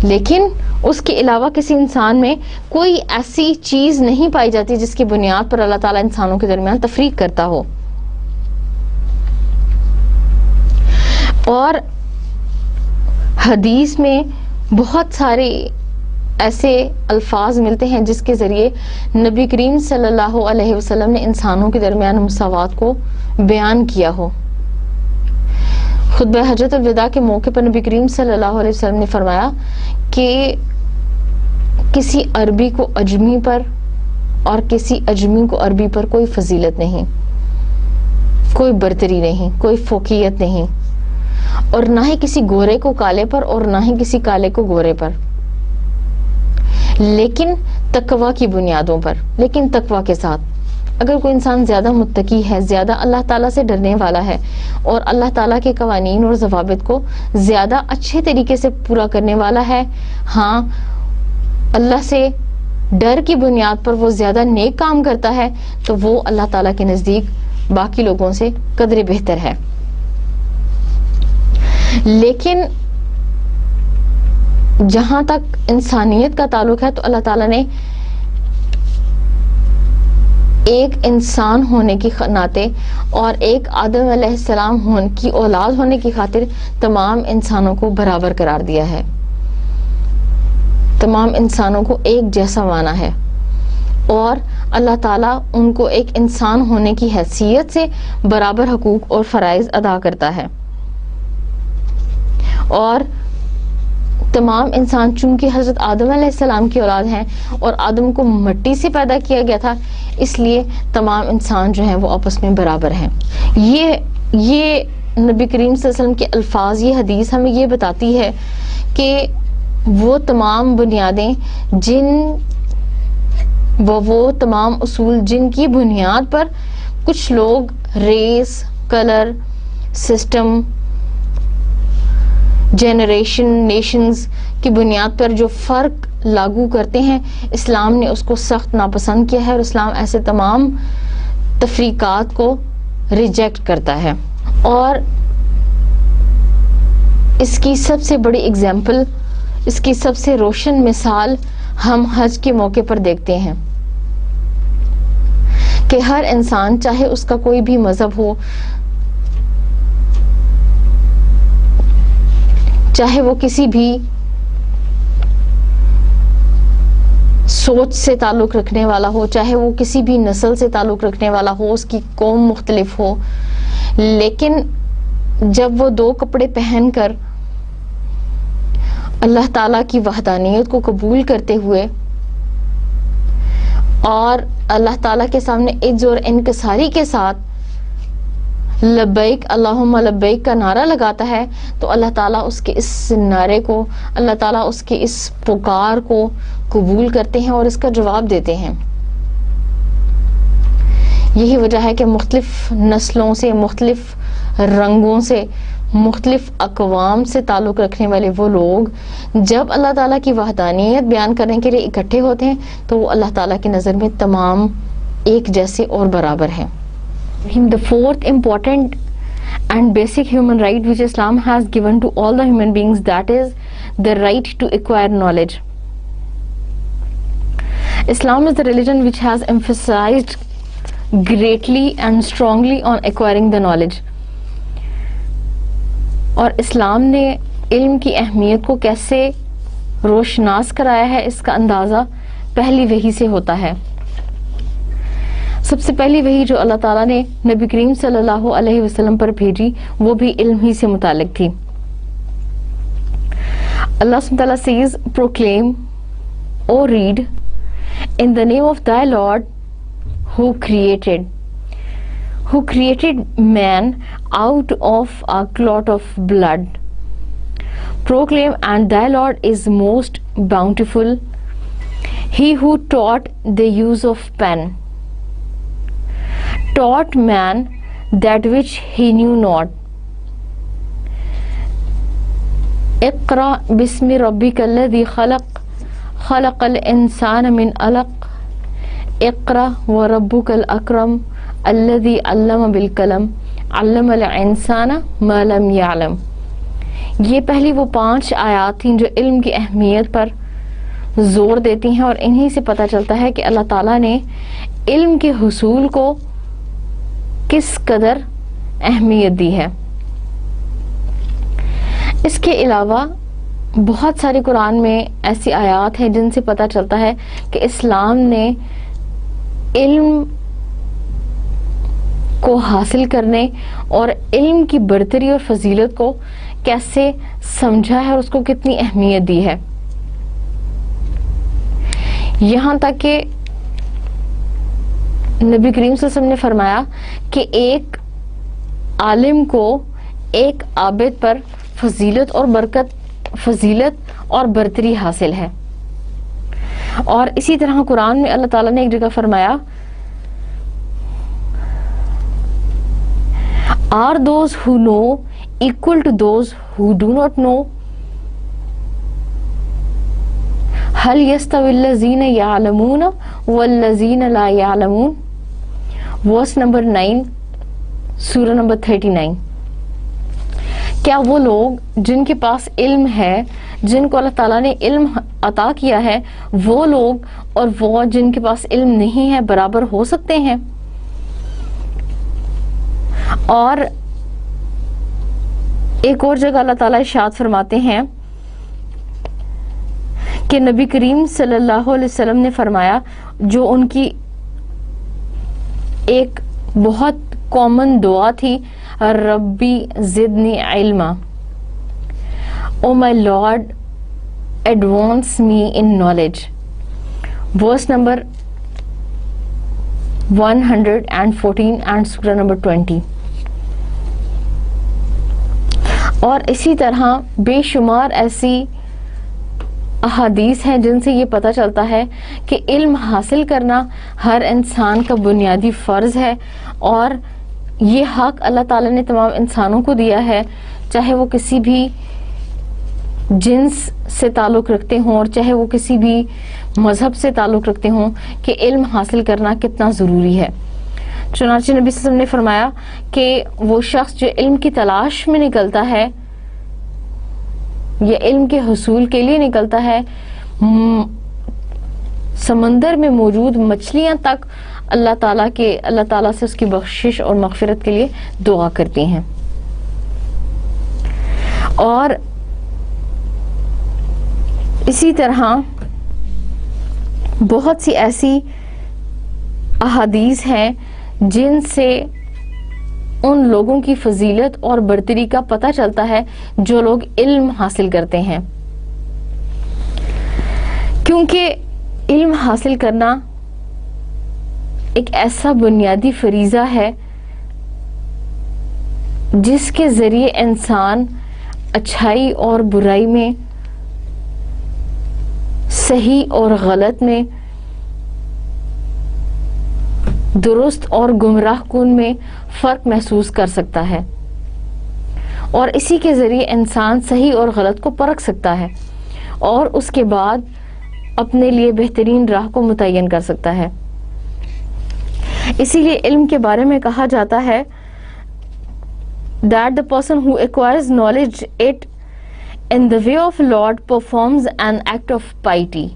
لیکن اس کے علاوہ کسی انسان میں کوئی ایسی چیز نہیں پائی جاتی جس کی بنیاد پر اللہ تعالیٰ انسانوں کے درمیان تفریق کرتا ہو. اور حدیث میں بہت سارے ایسے الفاظ ملتے ہیں جس کے ذریعے نبی کریم صلی اللہ علیہ وسلم نے انسانوں کے درمیان مساوات کو بیان کیا ہو. خطبہ حجۃ الوداع کے موقع پر نبی کریم صلی اللہ علیہ وسلم نے فرمایا کہ کسی عربی کو اجمی پر اور کسی اجمی کو عربی پر کوئی فضیلت نہیں، کوئی برتری نہیں، کوئی فوقیت نہیں، اور نہ ہی کسی گورے کو کالے پر اور نہ ہی کسی کالے کو گورے پر، لیکن تقوی کی بنیادوں پر، لیکن تقوی کے ساتھ. اگر کوئی انسان زیادہ متقی ہے، زیادہ اللہ تعالیٰ سے ڈرنے والا ہے اور اللہ تعالیٰ کے قوانین اور ضوابط کو زیادہ اچھے طریقے سے پورا کرنے والا ہے، ہاں اللہ سے ڈر کی بنیاد پر وہ زیادہ نیک کام کرتا ہے تو وہ اللہ تعالیٰ کے نزدیک باقی لوگوں سے قدرے بہتر ہے. لیکن جہاں تک انسانیت کا تعلق ہے تو اللہ تعالیٰ نے ایک انسان ہونے کی ناطے اور ایک آدم علیہ السلام کی اولاد ہونے کی خاطر تمام انسانوں کو برابر قرار دیا ہے. تمام انسانوں کو ایک جیسا مانا ہے اور اللہ تعالیٰ ان کو ایک انسان ہونے کی حیثیت سے برابر حقوق اور فرائض ادا کرتا ہے. اور تمام انسان چونکہ حضرت آدم علیہ السلام کی اولاد ہیں اور آدم کو مٹی سے پیدا کیا گیا تھا، اس لیے تمام انسان جو ہیں وہ آپس میں برابر ہیں. یہ نبی کریم صلی اللہ علیہ وسلم کے الفاظ، یہ حدیث ہمیں یہ بتاتی ہے کہ وہ تمام بنیادیں وہ تمام اصول جن کی بنیاد پر کچھ لوگ race, colour, system, generation, nations کی بنیاد پر جو فرق لاگو کرتے ہیں، اسلام نے اس کو سخت ناپسند کیا ہے اور اسلام ایسے تمام تفریقات کو ریجیکٹ کرتا ہے. اور اس کی سب سے بڑی ایگزامپل، اس کی سب سے روشن مثال ہم حج کے موقع پر دیکھتے ہیں کہ ہر انسان، چاہے اس کا کوئی بھی مذہب ہو، چاہے وہ کسی بھی سوچ سے تعلق رکھنے والا ہو، چاہے وہ کسی بھی نسل سے تعلق رکھنے والا ہو، اس کی قوم مختلف ہو، لیکن جب وہ دو کپڑے پہن کر اللہ تعالیٰ کی وحدانیت کو قبول کرتے ہوئے اور اللہ تعالیٰ کے سامنے عجز اور انکساری کے ساتھ لبیک اللہم لبیک کا نعرہ لگاتا ہے، تو اللہ تعالیٰ اس کے اس نعرے کو، اللہ تعالیٰ اس کے اس پکار کو قبول کرتے ہیں اور اس کا جواب دیتے ہیں. یہی وجہ ہے کہ مختلف نسلوں سے، مختلف رنگوں سے، مختلف اقوام سے تعلق رکھنے والے وہ لوگ جب اللہ تعالیٰ کی وحدانیت بیان کرنے کے لیے اکٹھے ہوتے ہیں تو وہ اللہ تعالیٰ کی نظر میں تمام ایک جیسے اور برابر ہیں. The fourth important and basic human right which Islam has given to all the human beings, that is the right to acquire knowledge. Islam is the religion which has emphasized greatly and strongly on acquiring the knowledge. اور اسلام نے علم کی اہمیت کو کیسے روشناس کرایا ہے، اس کا اندازہ پہلی وحی سے ہوتا ہے. سب سے پہلی وحی جو اللہ تعالیٰ نے نبی کریم صلی اللہ علیہ وسلم پر بھیجی وہ بھی علم ہی سے متعلق تھی. اللہ سبحانہ وتعالیٰ says, proclaim or read in the name of thy Lord who created man out of a clot of blood. Proclaim, and thy Lord is most bountiful, he who taught the use of pen, taught man that which he knew not. اقرأ بسم ربك الذي خلق خلق الإنسان من علق اقرأ وربك الأكرم الذي علم بالقلم علم الانسان ما لم يعلم. یہ پہلی وہ 5 آیات تھیں جو علم کی اہمیت پر زور دیتی ہیں اور انہی سے پتہ چلتا ہے کہ اللہ تعالیٰ نے علم کے حصول کو کس قدر اہمیت دی ہے. اس کے علاوہ بہت ساری قرآن میں ایسی آیات ہیں جن سے پتہ چلتا ہے کہ اسلام نے علم کو حاصل کرنے اور علم کی برتری اور فضیلت کو کیسے سمجھا ہے اور اس کو کتنی اہمیت دی ہے. یہاں تک کہ نبی کریم صلی اللہ علیہ وسلم نے فرمایا کہ ایک عالم کو ایک عابد پر فضیلت اور برتری حاصل ہے. اور اسی طرح قرآن میں اللہ تعالیٰ نے ایک جگہ فرمایا Are those who know equal to those who do not know? هل يستوي الذين يعلمون والذين لا يعلمون. verse number 9 سورہ نمبر 39. کیا وہ لوگ جن کے پاس علم ہے، جن کو اللہ تعالیٰ نے علم عطا کیا ہے، وہ لوگ اور وہ جن کے پاس علم نہیں ہے برابر ہو سکتے ہیں؟ اور ایک اور جگہ اللہ تعالیٰ ارشاد فرماتے ہیں کہ نبی کریم صلی اللہ علیہ وسلم نے فرمایا، جو ان کی ایک بہت کامن دعا تھی، ربی زدنی علما، O my Lord advance me in knowledge. Verse number 114 and سورہ نمبر 20. اور اسی طرح بے شمار ایسی احادیث ہیں جن سے یہ پتہ چلتا ہے کہ علم حاصل کرنا ہر انسان کا بنیادی فرض ہے، اور یہ حق اللہ تعالیٰ نے تمام انسانوں کو دیا ہے، چاہے وہ کسی بھی جنس سے تعلق رکھتے ہوں اور چاہے وہ کسی بھی مذہب سے تعلق رکھتے ہوں، کہ علم حاصل کرنا کتنا ضروری ہے. چنانچہ نبی صلی اللہ علیہ وسلم نے فرمایا کہ وہ شخص جو علم کی تلاش میں نکلتا ہے یا علم کے حصول کے لیے نکلتا ہے، سمندر میں موجود مچھلیاں تک اللہ تعالیٰ سے اس کی بخشش اور مغفرت کے لیے دعا کرتی ہیں. اور اسی طرح بہت سی ایسی احادیث ہیں جن سے ان لوگوں کی فضیلت اور برتری کا پتہ چلتا ہے جو لوگ علم حاصل کرتے ہیں، کیونکہ علم حاصل کرنا ایک ایسا بنیادی فریضہ ہے جس کے ذریعے انسان اچھائی اور برائی میں، صحیح اور غلط میں، درست اور گمراہ کن میں فرق محسوس کر سکتا ہے، اور اسی کے ذریعے انسان صحیح اور غلط کو پرکھ سکتا ہے اور اس کے بعد اپنے لیے بہترین راہ کو متعین کر سکتا ہے. اسی لیے علم کے بارے میں کہا جاتا ہے that the person who acquires knowledge it in the way of Lord performs an act of piety.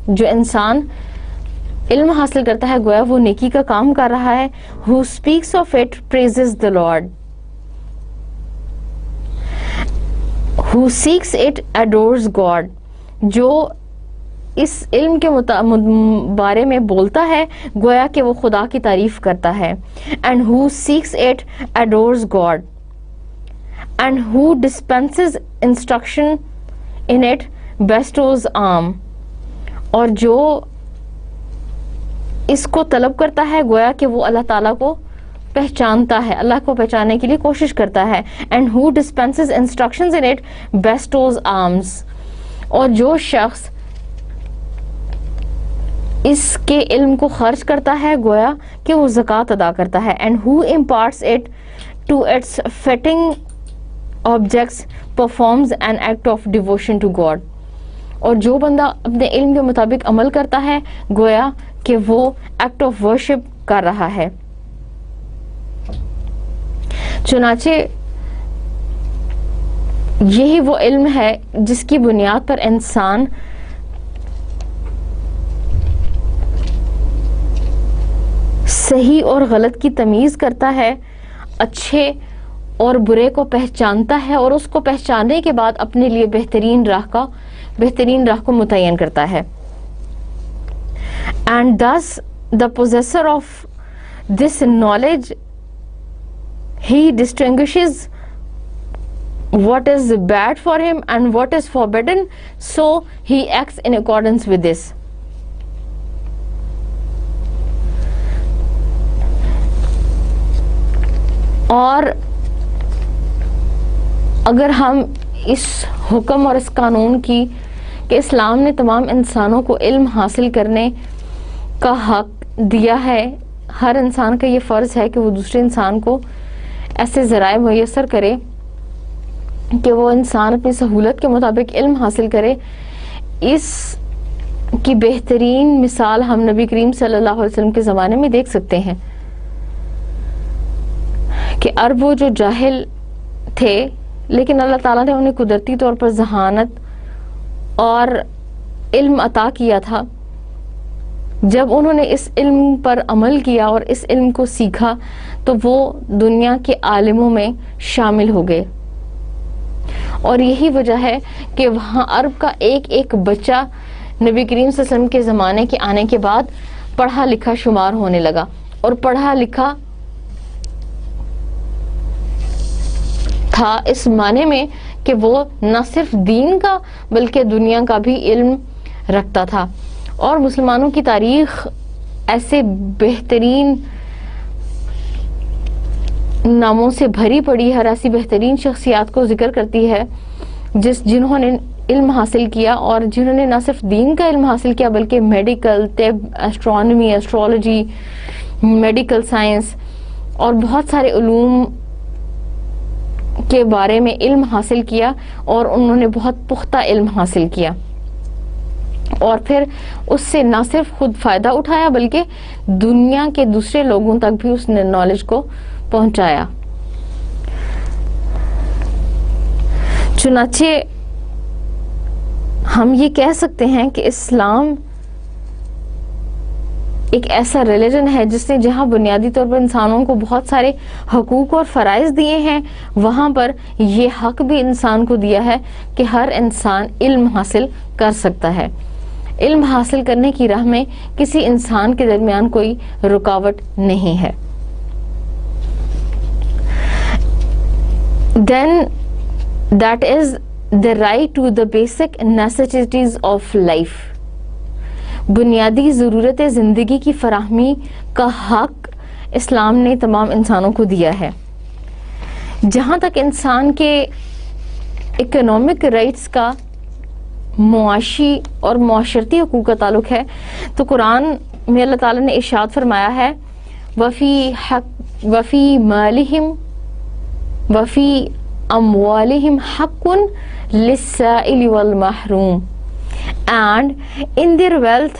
جو انسان علم حاصل کرتا ہے گویا وہ نیکی کا کام کر رہا ہے. who speaks of it praises the Lord. who seeks it adores God. جو اس علم کے بارے میں بولتا ہے گویا کہ وہ خدا کی تعریف کرتا ہے. and who seeks it adores God. and who dispenses instruction in it bestows alms. اور جو اس کو طلب کرتا ہے گویا کہ وہ اللہ تعالیٰ کو پہچانتا ہے، اللہ کو پہچاننے کے لیے کوشش کرتا ہے. and who dispenses instructions in it bestows alms. اور جو شخص اس کے علم کو خرچ کرتا ہے گویا کہ وہ زکوٰۃ ادا کرتا ہے. and who imparts it to its fitting objects performs an act of devotion to God. اور جو بندہ اپنے علم کے مطابق عمل کرتا ہے گویا کہ وہ ایکٹ آف ورشپ کر رہا ہے. چنانچہ یہی وہ علم ہے جس کی بنیاد پر انسان صحیح اور غلط کی تمیز کرتا ہے، اچھے اور برے کو پہچانتا ہے اور اس کو پہچاننے کے بعد اپنے لیے بہترین راہ کو متعین کرتا ہے. and thus the possessor of this knowledge he distinguishes what is bad for him and what is forbidden, so he acts in accordance with this. اور اگر ہم اس حکم اور اس قانون کی کہ اسلام نے تمام انسانوں کو علم حاصل کرنے کا حق دیا ہے، ہر انسان کا یہ فرض ہے کہ وہ دوسرے انسان کو ایسے ذرائع میسر کرے کہ وہ انسان اپنی سہولت کے مطابق علم حاصل کرے، اس کی بہترین مثال ہم نبی کریم صلی اللہ علیہ وسلم کے زمانے میں دیکھ سکتے ہیں کہ عرب وہ جو جاہل تھے لیکن اللہ تعالیٰ نے انہیں قدرتی طور پر ذہانت اور علم عطا کیا تھا. جب انہوں نے اس علم پر عمل کیا اور اس علم کو سیکھا تو وہ دنیا کے عالموں میں شامل ہو گئے. اور یہی وجہ ہے کہ وہاں عرب کا ایک ایک بچہ نبی کریم صلی اللہ علیہ وسلم کے زمانے کے آنے کے بعد پڑھا لکھا شمار ہونے لگا. اور پڑھا لکھا تھا اس معنی میں کہ وہ نہ صرف دین کا بلکہ دنیا کا بھی علم رکھتا تھا. اور مسلمانوں کی تاریخ ایسے بہترین ناموں سے بھری پڑی ہے، ایسی بہترین شخصیات کو ذکر کرتی ہے جنہوں نے علم حاصل کیا اور جنہوں نے نہ صرف دین کا علم حاصل کیا بلکہ میڈیکل، طب، ایسٹرونومی، ایسٹرولوجی، میڈیکل سائنس اور بہت سارے علوم کے بارے میں علم حاصل کیا اور انہوں نے بہت پختہ علم حاصل کیا اور پھر اس سے نہ صرف خود فائدہ اٹھایا بلکہ دنیا کے دوسرے لوگوں تک بھی اس نالج کو پہنچایا. چنانچہ ہم یہ کہہ سکتے ہیں کہ اسلام ایک ایسا ریلیجن ہے جس نے جہاں بنیادی طور پر انسانوں کو بہت سارے حقوق اور فرائض دیے ہیں وہاں پر یہ حق بھی انسان کو دیا ہے کہ ہر انسان علم حاصل کر سکتا ہے. علم حاصل کرنے کی راہ میں کسی انسان کے درمیان کوئی رکاوٹ نہیں ہے. Then that is the right to the basic necessities of life. بنیادی ضرورت زندگی کی فراہمی کا حق اسلام نے تمام انسانوں کو دیا ہے. جہاں تک انسان کے اکنامک رائٹس کا معاشی اور معاشرتی حقوق کا تعلق ہے تو قرآن میں اللہ تعالیٰ نے ارشاد فرمایا ہے وفی مالہم وفی اموالہم حق للسائل والمحروم and in their wealth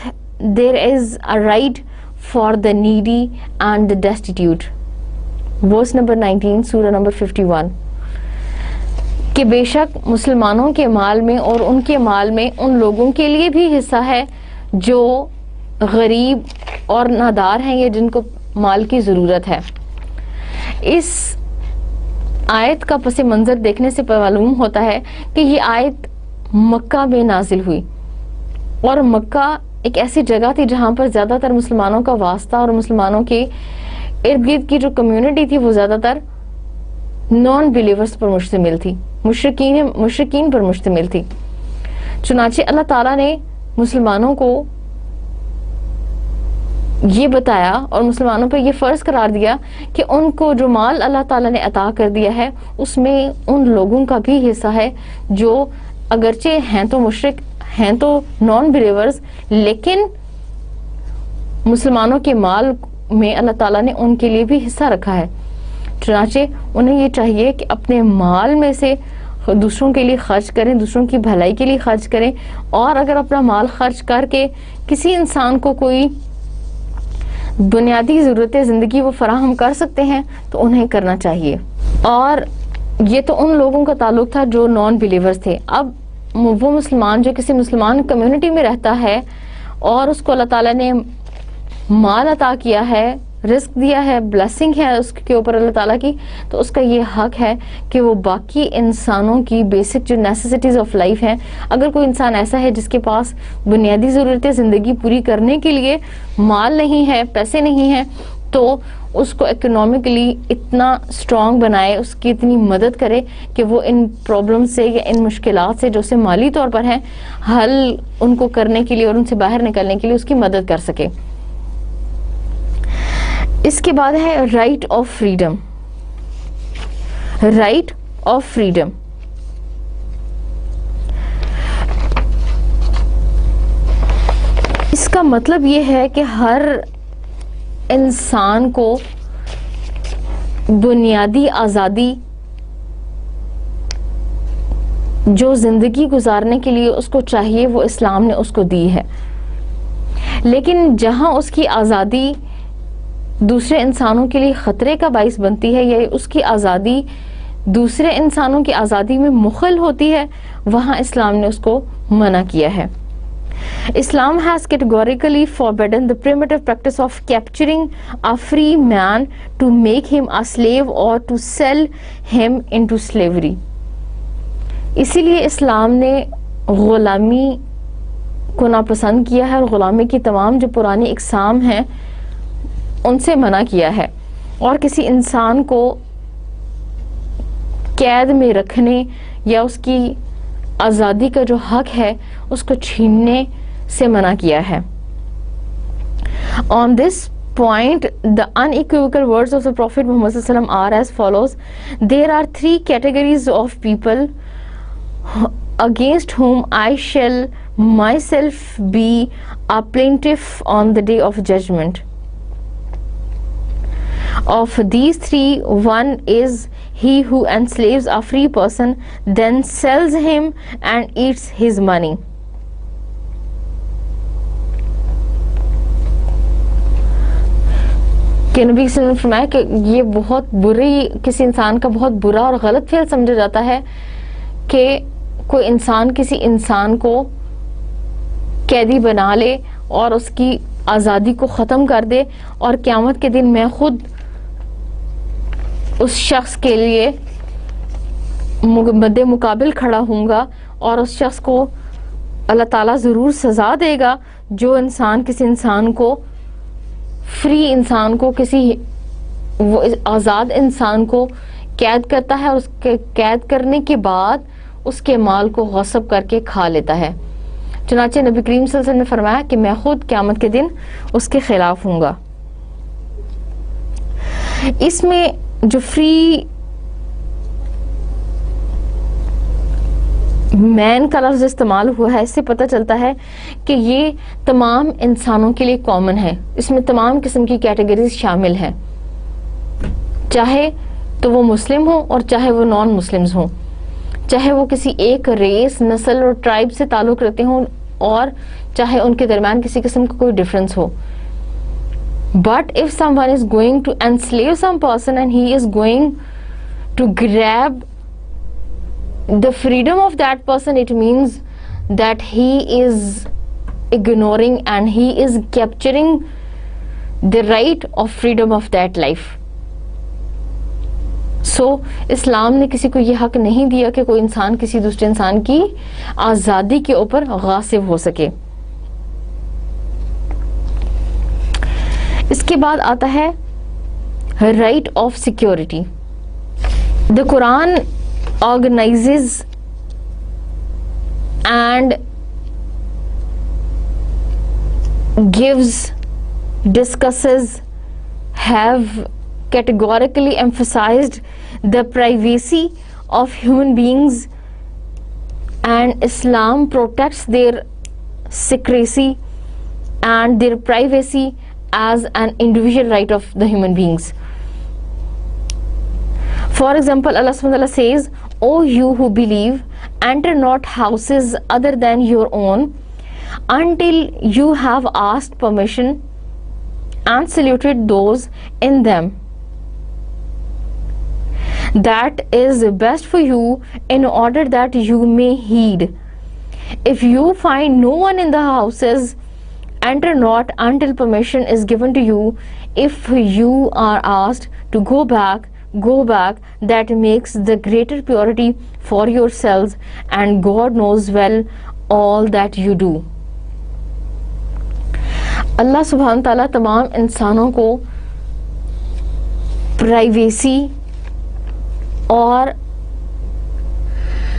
there is a right for the needy and the destitute. Verse number 19 سورہ نمبر 51 کہ بے شک مسلمانوں کے مال میں اور ان کے مال میں ان لوگوں کے لیے بھی حصہ ہے جو غریب اور نادار ہیں یا جن کو مال کی ضرورت ہے. اس آیت کا پس منظر دیکھنے سے معلوم ہوتا ہے کہ یہ آیت مکہ میں نازل ہوئی اور مکہ ایک ایسی جگہ تھی جہاں پر زیادہ تر مسلمانوں کا واسطہ اور مسلمانوں کے ارد گرد کی جو کمیونٹی تھی وہ زیادہ تر نان بلیورز پر مشتمل تھی، مشرکین پر مشتمل تھی. چنانچہ اللہ تعالیٰ نے مسلمانوں کو یہ بتایا اور مسلمانوں پر یہ فرض قرار دیا کہ ان کو جو مال اللہ تعالیٰ نے عطا کر دیا ہے اس میں ان لوگوں کا بھی حصہ ہے جو اگرچہ ہیں تو مشرک، ہیں تو نان بلیورز، لیکن مسلمانوں کے مال میں اللہ تعالیٰ نے ان کے لیے بھی حصہ رکھا ہے. چنانچہ انہیں یہ چاہیے کہ اپنے مال میں سے دوسروں کے لیے خرچ کریں، دوسروں کی بھلائی کے لیے خرچ کریں، اور اگر اپنا مال خرچ کر کے کسی انسان کو کوئی بنیادی ضرورت زندگی وہ فراہم کر سکتے ہیں تو انہیں کرنا چاہیے. اور یہ تو ان لوگوں کا تعلق تھا جو نان بلیورز تھے. اب وہ مسلمان جو کسی مسلمان کمیونٹی میں رہتا ہے اور اس کو اللہ تعالیٰ نے مال عطا کیا ہے، رزق دیا ہے، بلیسنگ ہے اس کے اوپر اللہ تعالیٰ کی، تو اس کا یہ حق ہے کہ وہ باقی انسانوں کی بیسک جو نیسیسٹیز آف لائف ہیں، اگر کوئی انسان ایسا ہے جس کے پاس بنیادی ضرورتیں زندگی پوری کرنے کے لیے مال نہیں ہے، پیسے نہیں ہیں، تو اس کو اکنامکلی اتنا اسٹرانگ بنائے، اس کی اتنی مدد کرے کہ وہ ان پرابلم سے یا ان مشکلات سے جو اسے مالی طور پر ہیں حل ان کو کرنے کے لیے اور ان سے باہر نکلنے کے لیے اس کی مدد کر سکے. اس کے بعد ہے right of freedom. Right of freedom اس کا مطلب یہ ہے کہ ہر انسان کو بنیادی آزادی جو زندگی گزارنے کے لیے اس کو چاہیے وہ اسلام نے اس کو دی ہے. لیکن جہاں اس کی آزادی دوسرے انسانوں کے لیے خطرے کا باعث بنتی ہے یا اس کی آزادی دوسرے انسانوں کی آزادی میں مخل ہوتی ہے, وہاں اسلام نے اس کو منع کیا ہے. Islam has categorically forbidden the primitive practice of capturing a free man to make him a slave or to sell him into slavery. اسی لیے اسلام نے غلامی کو ناپسند کیا ہے اور غلامی کی تمام جو پرانی اقسام ہیں ان سے منع کیا ہے, اور کسی انسان کو قید میں رکھنے یا اس کی آزادی کا جو حق ہے اس کو چھیننے سے منع کیا ہے. On this point, the unequivocal words of the Prophet Muhammad sallallahu alaihi wasallam are as follows: there are 3 categories of people against whom I shall myself be a plaintiff on the day of judgment. Of these 3, one is he who enslaves a free person, then sells him and eats his money. کہ نبی صلی اللہ علیہ وسلم نے فرمایا کہ یہ بہت بری, کسی انسان کا بہت برا اور غلط فعل سمجھا جاتا ہے کہ کوئی انسان کسی انسان کو قیدی بنا لے اور اس کی آزادی کو ختم کر دے, اور قیامت کے دن میں خود اس شخص کے لیے مد مقابل کھڑا ہوں گا اور اس شخص کو اللہ تعالیٰ ضرور سزا دے گا جو انسان کسی انسان کو, فری انسان کو, کسی وہ آزاد انسان کو قید کرتا ہے اور اس کے قید کرنے کے بعد اس کے مال کو غصب کر کے کھا لیتا ہے. چنانچہ نبی کریم صلی اللہ علیہ وسلم نے فرمایا کہ میں خود قیامت کے دن اس کے خلاف ہوں گا. اس میں جو فری مین کا لفظ استعمال ہوا ہے اس سے پتہ چلتا ہے کہ یہ تمام انسانوں کے لیے کامن ہے. اس میں تمام قسم کی کیٹیگریز شامل ہیں, چاہے تو وہ مسلم ہوں اور چاہے وہ نان مسلمز ہوں, چاہے وہ کسی ایک ریس, نسل اور ٹرائب سے تعلق رکھتے ہوں اور چاہے ان کے درمیان کسی قسم کا کوئی difference who. But if someone is going to enslave some person and he is going to grab the freedom of that person, it means that he is ignoring and he is capturing the right of freedom of that life. So اسلام نے کسی کو یہ حق نہیں دیا کہ کوئی انسان کسی دوسرے انسان کی آزادی کے اوپر غاصب ہو سکے. اس کے بعد آتا ہے right of security. The Quran organizes and gives, discusses, have categorically emphasized the privacy of human beings, and Islam protects their secrecy and their privacy as an individual right of the human beings. For example, Allah subhanahu wa ta'ala says, "O you who believe, enter not houses other than your own until you have asked permission and saluted those in them. That is best for you in order that you may heed. If you find no one in the houses, enter not until permission is given to you. If you are asked to go back, that makes the greater purity for yourselves, and God knows well all that you do." اللہ سبحانہ تعالیٰ تمام انسانوں کو privacy اور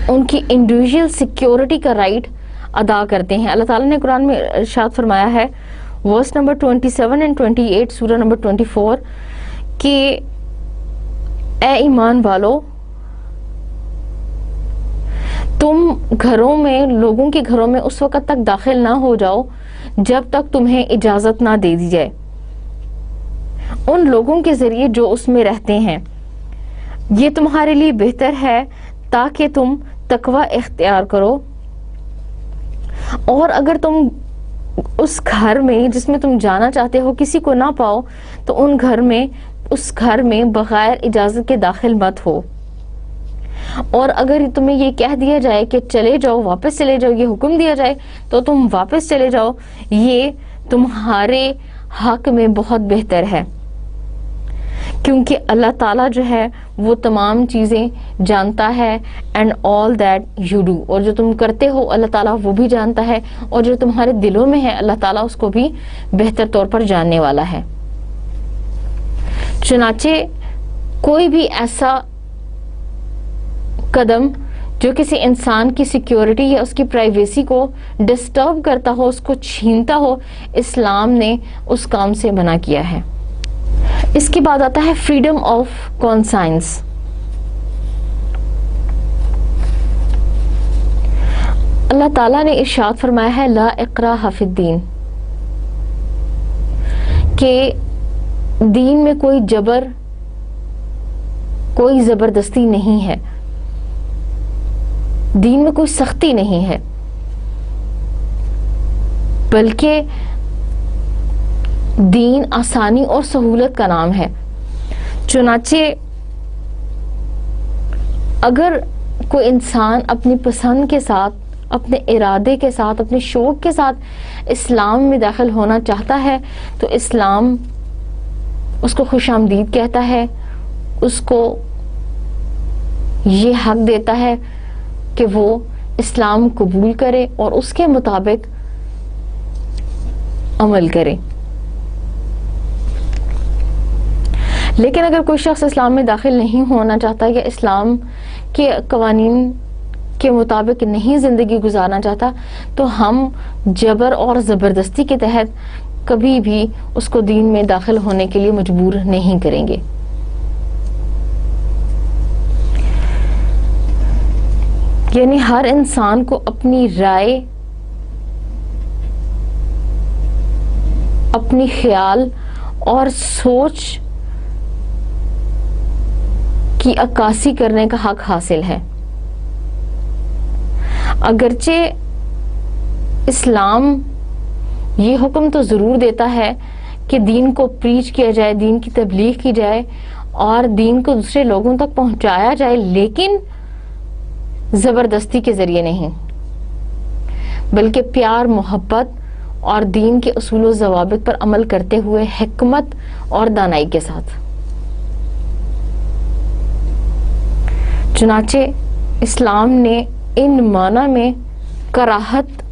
ان کی individual security کا right ادا کرتے ہیں. اللہ تعالیٰ نے قرآن میں ارشاد فرمایا ہے, ورس نمبر 27 and 28 سورہ نمبر 24, کہ اے ایمان والو, تم گھروں میں, لوگوں کے گھروں میں اس وقت تک داخل نہ ہو جاؤ جب تک تمہیں اجازت نہ دے دی جائے ان لوگوں کے ذریعے جو اس میں رہتے ہیں. یہ تمہارے لیے بہتر ہے تاکہ تم تقوی اختیار کرو, اور اگر تم اس گھر میں جس میں تم جانا چاہتے ہو کسی کو نہ پاؤ تو اس گھر میں بغیر اجازت کے داخل مت ہو. اور اگر تمہیں یہ کہہ دیا جائے کہ چلے جاؤ، واپس چلے جاؤ، یہ حکم دیا جائے تو تم واپس چلے جاؤ، یہ تمہارے حق میں بہت بہتر ہے، کیونکہ اللہ تعالیٰ جو ہے وہ تمام چیزیں جانتا ہے. And all that you do, اور جو تم کرتے ہو اللہ تعالیٰ وہ بھی جانتا ہے، اور جو تمہارے دلوں میں ہے اللہ تعالیٰ اس کو بھی بہتر طور پر جاننے والا ہے. چنانچہ کوئی بھی ایسا قدم جو کسی انسان کی سیکیورٹی یا اس کی پرائیویسی کو ڈسٹرب کرتا ہو، اس کو چھینتا ہو، اسلام نے اس کام سے منع کیا ہے. اس کے بعد آتا ہے فریڈم آف کانسائنس. اللہ تعالیٰ نے ارشاد فرمایا ہے لا اکراہ فی الدین، کہ دین میں کوئی جبر، کوئی زبردستی نہیں ہے، دین میں کوئی سختی نہیں ہے، بلکہ دین آسانی اور سہولت کا نام ہے. چنانچہ اگر کوئی انسان اپنی پسند کے ساتھ، اپنے ارادے کے ساتھ، اپنے شوق کے ساتھ اسلام میں داخل ہونا چاہتا ہے تو اسلام اس کو خوش آمدید کہتا ہے، اس کو یہ حق دیتا ہے کہ وہ اسلام قبول کرے اور اس کے مطابق عمل کرے. لیکن اگر کوئی شخص اسلام میں داخل نہیں ہونا چاہتا یا اسلام کے قوانین کے مطابق نہیں زندگی گزارنا چاہتا تو ہم جبر اور زبردستی کے تحت کبھی بھی اس کو دین میں داخل ہونے کے لیے مجبور نہیں کریں گے. یعنی ہر انسان کو اپنی رائے، اپنی خیال اور سوچ کی عکاسی کرنے کا حق حاصل ہے. اگرچہ اسلام یہ حکم تو ضرور دیتا ہے کہ دین کو پریچ کیا جائے، دین کی تبلیغ کی جائے اور دین کو دوسرے لوگوں تک پہنچایا جائے، لیکن زبردستی کے ذریعے نہیں، بلکہ پیار، محبت اور دین کے اصول و ضوابط پر عمل کرتے ہوئے حکمت اور دانائی کے ساتھ. چنانچہ اسلام نے ان معنی میں کراہت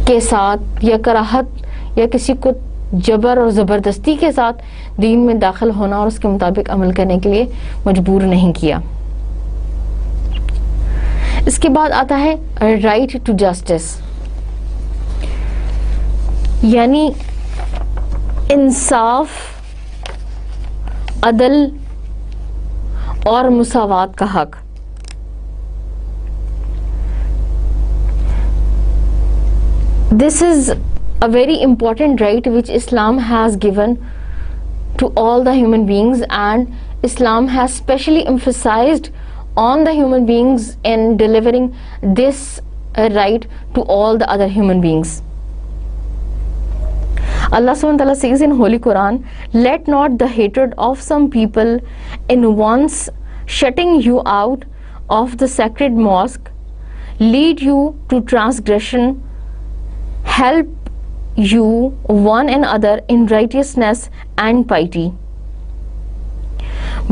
کے ساتھ یا کراہت یا کسی کو جبر اور زبردستی کے ساتھ دین میں داخل ہونا اور اس کے مطابق عمل کرنے کے لیے مجبور نہیں کیا. اس کے بعد آتا ہے رائٹ ٹو جسٹس، یعنی انصاف، عدل اور مساوات کا حق. This is a very important right which Islam has given to all the human beings, and Islam has specially emphasized on the human beings in delivering this right to all the other human beings. Allah subhanahu wa ta'ala says in Holy Quran, let not the hatred of some people in once shutting you out of the sacred mosque lead you to transgression. Help you one another in righteousness and piety,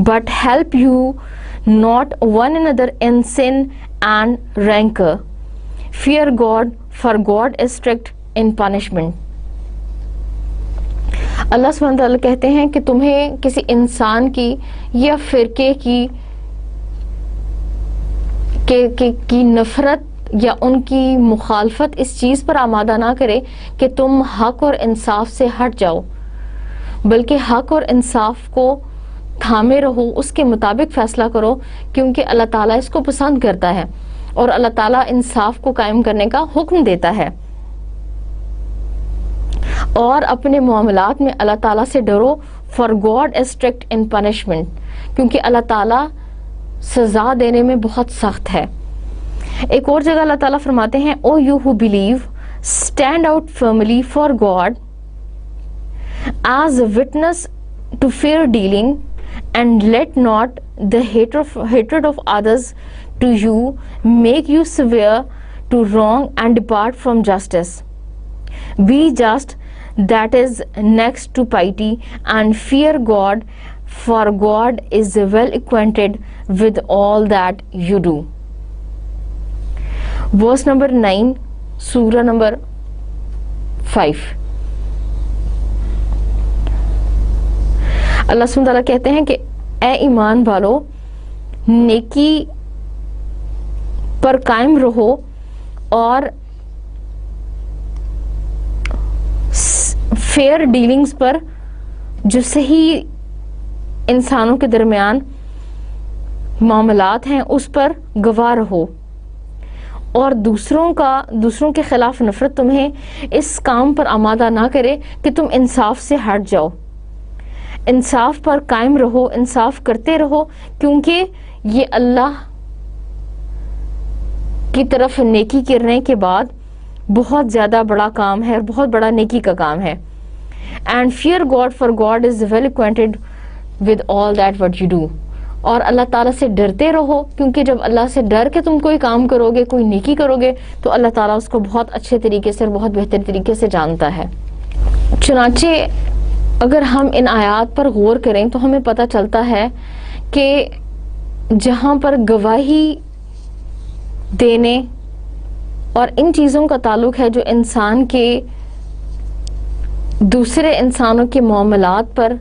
but help you not one another in sin and rancor. Fear God, for God is strict in punishment. اللہ سبحانہ وتعالی کہتے ہیں کہ تمہیں کسی انسان کی یا فرقے کی نفرت یا ان کی مخالفت اس چیز پر آمادہ نہ کرے کہ تم حق اور انصاف سے ہٹ جاؤ، بلکہ حق اور انصاف کو تھامے رہو، اس کے مطابق فیصلہ کرو، کیونکہ اللہ تعالیٰ اس کو پسند کرتا ہے اور اللہ تعالیٰ انصاف کو قائم کرنے کا حکم دیتا ہے. اور اپنے معاملات میں اللہ تعالیٰ سے ڈرو، for God is strict in punishment، کیونکہ اللہ تعالیٰ سزا دینے میں بہت سخت ہے. ایک اور جگہ اللہ تعالیٰ فرماتے ہیں O you who believe stand out firmly for God as a witness to fair dealing and let not the hatred of others to you make you swear to wrong and depart from justice. Be just, that is next to piety, and fear God, for God is well acquainted with all that you do. Verse number 9, surah number 5. اللہ سبحانہ وتعالیٰ کہتے ہیں کہ اے ایمان والو نیکی پر قائم رہو اور fair dealings پر، جو صحیح انسانوں کے درمیان معاملات ہیں اس پر گواہ رہو، اور دوسروں کے خلاف نفرت تمہیں اس کام پر آمادہ نہ کرے کہ تم انصاف سے ہٹ جاؤ. انصاف پر قائم رہو، انصاف کرتے رہو، کیونکہ یہ اللہ کی طرف نیکی کرنے کے بعد بہت زیادہ بڑا کام ہے اور بہت بڑا نیکی کا کام ہے. And fear God for God is well acquainted with all that what you do. اور اللہ تعالیٰ سے ڈرتے رہو، کیونکہ جب اللہ سے ڈر کے تم کوئی کام کرو گے، کوئی نیکی کرو گے، تو اللہ تعالیٰ اس کو بہت اچھے طریقے سے اور بہت بہتر طریقے سے جانتا ہے. چنانچہ اگر ہم ان آیات پر غور کریں تو ہمیں پتہ چلتا ہے کہ جہاں پر گواہی دینے اور ان چیزوں کا تعلق ہے جو انسان کے دوسرے انسانوں کے معاملات پر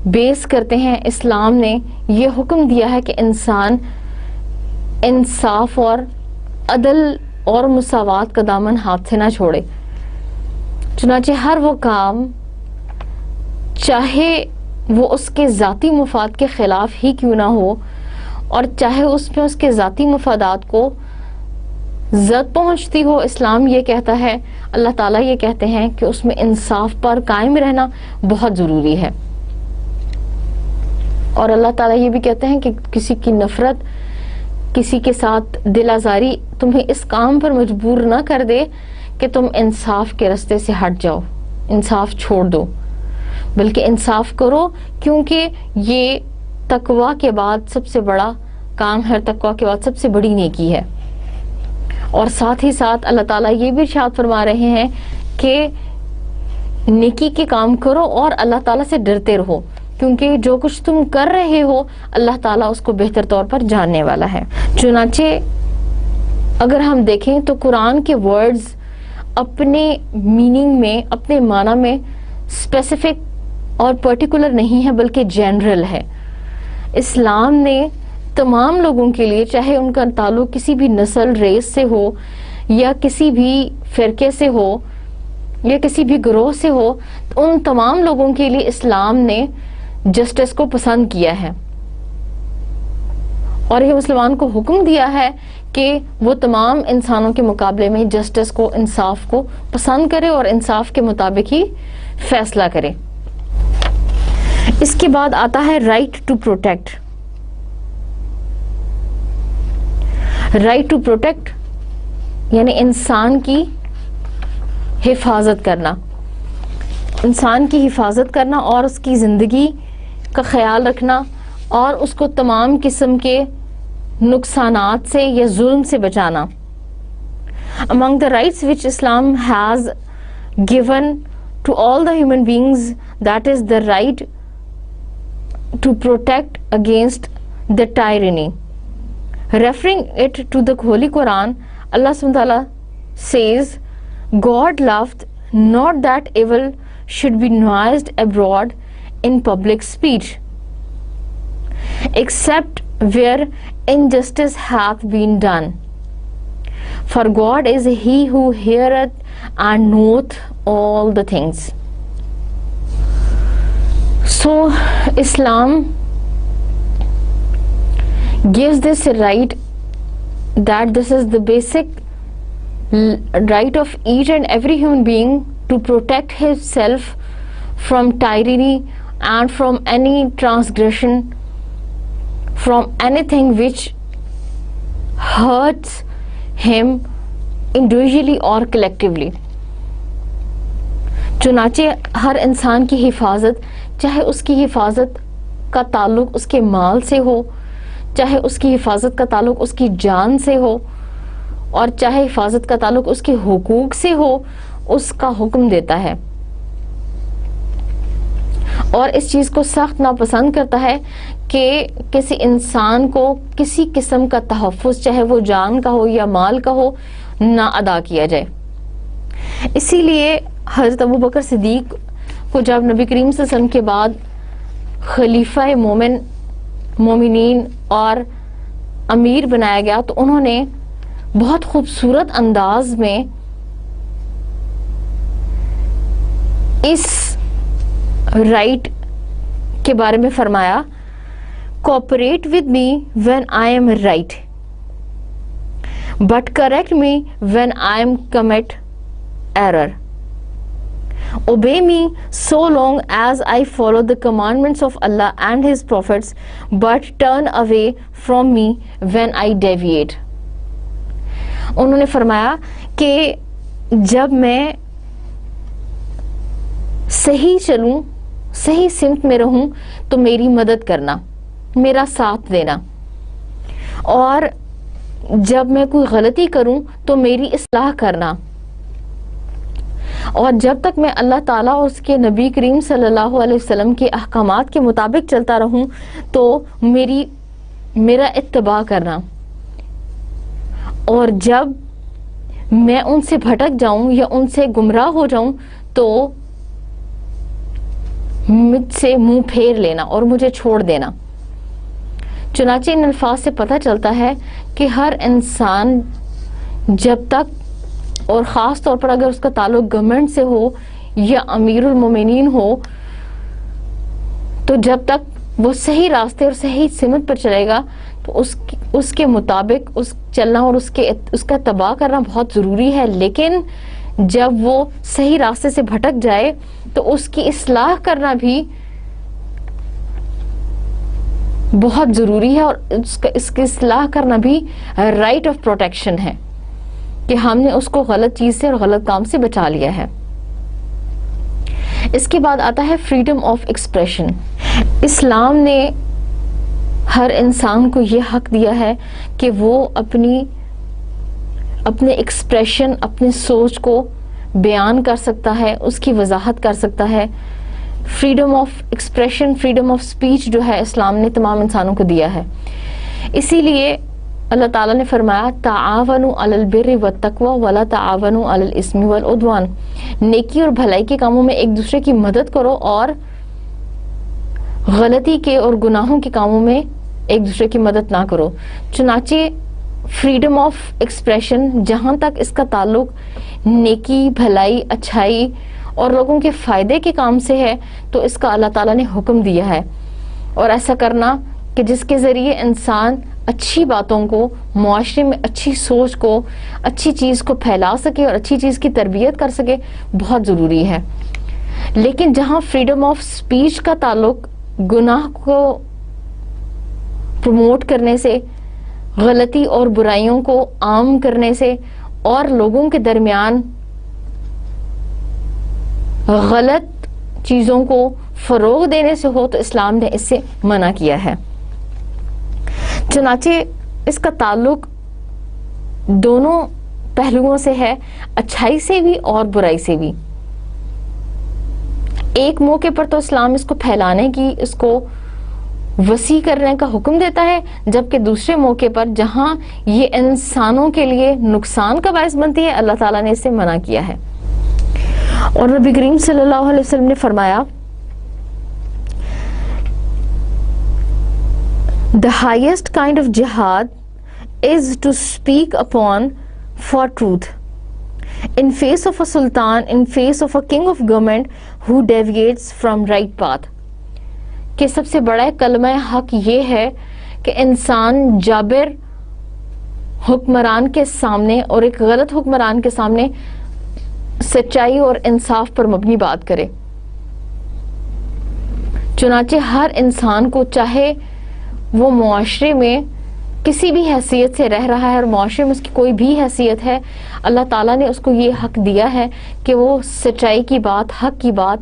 بیس کرتے ہیں، اسلام نے یہ حکم دیا ہے کہ انسان انصاف اور عدل اور مساوات کا دامن ہاتھ سے نہ چھوڑے. چنانچہ ہر وہ کام چاہے وہ اس کے ذاتی مفاد کے خلاف ہی کیوں نہ ہو، اور چاہے اس میں اس کے ذاتی مفادات کو زد پہنچتی ہو، اسلام یہ کہتا ہے، اللہ تعالیٰ یہ کہتے ہیں کہ اس میں انصاف پر قائم رہنا بہت ضروری ہے. اور اللہ تعالیٰ یہ بھی کہتے ہیں کہ کسی کی نفرت، کسی کے ساتھ دل آزاری تمہیں اس کام پر مجبور نہ کر دے کہ تم انصاف کے راستے سے ہٹ جاؤ، انصاف چھوڑ دو، بلکہ انصاف کرو، کیونکہ یہ تقویٰ کے بعد سب سے بڑا کام ہے، تقویٰ کے بعد سب سے بڑی نیکی ہے. اور ساتھ ہی ساتھ اللہ تعالیٰ یہ بھی ارشاد فرما رہے ہیں کہ نیکی کے کام کرو اور اللہ تعالیٰ سے ڈرتے رہو، کیونکہ جو کچھ تم کر رہے ہو اللہ تعالیٰ اس کو بہتر طور پر جاننے والا ہے. چنانچہ اگر ہم دیکھیں تو قرآن کے ورڈز اپنے میننگ میں، اپنے معنی میں اسپیسیفک اور پرٹیکولر نہیں ہے، بلکہ جنرل ہے. اسلام نے تمام لوگوں کے لیے، چاہے ان کا تعلق کسی بھی نسل، ریس سے ہو یا کسی بھی فرقے سے ہو یا کسی بھی گروہ سے ہو، ان تمام لوگوں کے لیے اسلام نے جسٹس کو پسند کیا ہے، اور یہ مسلمان کو حکم دیا ہے کہ وہ تمام انسانوں کے مقابلے میں جسٹس کو، انصاف کو پسند کرے اور انصاف کے مطابق ہی فیصلہ کرے. اس کے بعد آتا ہے right to protect. Right to protect یعنی انسان کی حفاظت کرنا، انسان کی حفاظت کرنا اور اس کی زندگی کا خیال رکھنا اور اس کو تمام قسم کے نقصانات سے یا ظلم سے بچانا. Among the rights which Islam has given to all the human beings, that is the right to protect against the tyranny. Referring it to the Holy Quran, Allah subhanahu wa ta'ala says, God loved not that evil should be noised abroad in public speech, except where injustice hath been done. For God is He who heareth and knoweth all the things. So Islam gives this right, that this is the basic right of each and every human being to protect himself from tyranny and from any transgression, from anything which hurts him individually or collectively. چنانچہ ہر انسان کی حفاظت، چاہے اس کی حفاظت کا تعلق اس کے مال سے ہو، چاہے اس کی حفاظت کا تعلق اس کی جان سے ہو، اور چاہے حفاظت کا تعلق اس کے حقوق سے ہو، اس کا حکم دیتا ہے، اور اس چیز کو سخت ناپسند کرتا ہے کہ کسی انسان کو کسی قسم کا تحفظ، چاہے وہ جان کا ہو یا مال کا ہو، نہ ادا کیا جائے. اسی لیے حضرت ابوبکر صدیق کو جب نبی کریم صلی اللہ علیہ وسلم کے بعد خلیفہ مومنین اور امیر بنایا گیا، تو انہوں نے بہت خوبصورت انداز میں اس رائٹ کے بارے میں فرمایا، cooperate with me when I am right but correct me when I am commit error. Obey me so long as I follow the commandments of Allah and His prophets, but turn away from me when I deviate. انہوں نے فرمایا کہ جب میں صحیح چلوں، صحیح سمت میں رہوں، تو میری مدد کرنا، میرا ساتھ دینا، اور جب میں کوئی غلطی کروں تو میری اصلاح کرنا، اور جب تک میں اللہ تعالیٰ اور اس کے نبی کریم صلی اللہ علیہ وسلم کے احکامات کے مطابق چلتا رہوں تو میرا اتباع کرنا، اور جب میں ان سے بھٹک جاؤں یا ان سے گمراہ ہو جاؤں تو مجھ سے منہ پھیر لینا اور مجھے چھوڑ دینا. چنانچہ ان الفاظ سے پتہ چلتا ہے کہ ہر انسان جب تک، اور خاص طور پر اگر اس کا تعلق گورنمنٹ سے ہو یا امیر المومنین ہو، تو جب تک وہ صحیح راستے اور صحیح سمت پر چلے گا تو اس کے مطابق اس چلنا اور اس کا اتباع کرنا بہت ضروری ہے. لیکن جب وہ صحیح راستے سے بھٹک جائے تو اس کی اصلاح کرنا بھی بہت ضروری ہے، اور اس کی اصلاح کرنا بھی رائٹ آف پروٹیکشن ہے کہ ہم نے اس کو غلط چیز سے اور غلط کام سے بچا لیا ہے. اس کے بعد آتا ہے فریڈم آف ایکسپریشن. اسلام نے ہر انسان کو یہ حق دیا ہے کہ وہ اپنے ایکسپریشن، اپنی سوچ کو بیان کر سکتا ہے، اس کی وضاحت کر سکتا ہے. Freedom of expression, freedom of speech جو ہے اسلام نے تمام انسانوں کو دیا ہے. اسی لیے اللہ تعالیٰ نے فرمایا تعاونوا علی البر والتقوی ولا تعاونوا علی الاثم والعدوان. نیکی اور بھلائی کے کاموں میں ایک دوسرے کی مدد کرو اور غلطی کے اور گناہوں کے کاموں میں ایک دوسرے کی مدد نہ کرو. چنانچہ فریڈم آف ایکسپریشن جہاں تک اس کا تعلق نیکی، بھلائی، اچھائی اور لوگوں کے فائدے کے کام سے ہے تو اس کا اللہ تعالیٰ نے حکم دیا ہے، اور ایسا کرنا کہ جس کے ذریعے انسان اچھی باتوں کو، معاشرے میں اچھی سوچ کو، اچھی چیز کو پھیلا سکے اور اچھی چیز کی تربیت کر سکے، بہت ضروری ہے. لیکن جہاں فریڈم آف سپیچ کا تعلق گناہ کو پروموٹ کرنے سے، غلطی اور برائیوں کو عام کرنے سے اور لوگوں کے درمیان غلط چیزوں کو فروغ دینے سے ہو تو اسلام نے اس سے منع کیا ہے. چنانچہ اس کا تعلق دونوں پہلوؤں سے ہے، اچھائی سے بھی اور برائی سے بھی. ایک موقع پر تو اسلام اس کو پھیلانے کی، اس کو وسیع کرنے کا حکم دیتا ہے، جبکہ دوسرے موقع پر جہاں یہ انسانوں کے لیے نقصان کا باعث بنتی ہے اللہ تعالیٰ نے اسے منع کیا ہے. اور نبی کریم صلی اللہ علیہ وسلم نے فرمایا The highest kind of jihad is to speak upon for truth in face of a sultan, in face of a king of government who deviates from right path. کہ سب سے بڑا کلمہ حق یہ ہے کہ انسان جابر حکمران کے سامنے اور ایک غلط حکمران کے سامنے سچائی اور انصاف پر مبنی بات کرے. چنانچہ ہر انسان کو چاہے وہ معاشرے میں کسی بھی حیثیت سے رہ رہا ہے اور معاشرے میں اس کی کوئی بھی حیثیت ہے، اللہ تعالیٰ نے اس کو یہ حق دیا ہے کہ وہ سچائی کی بات، حق کی بات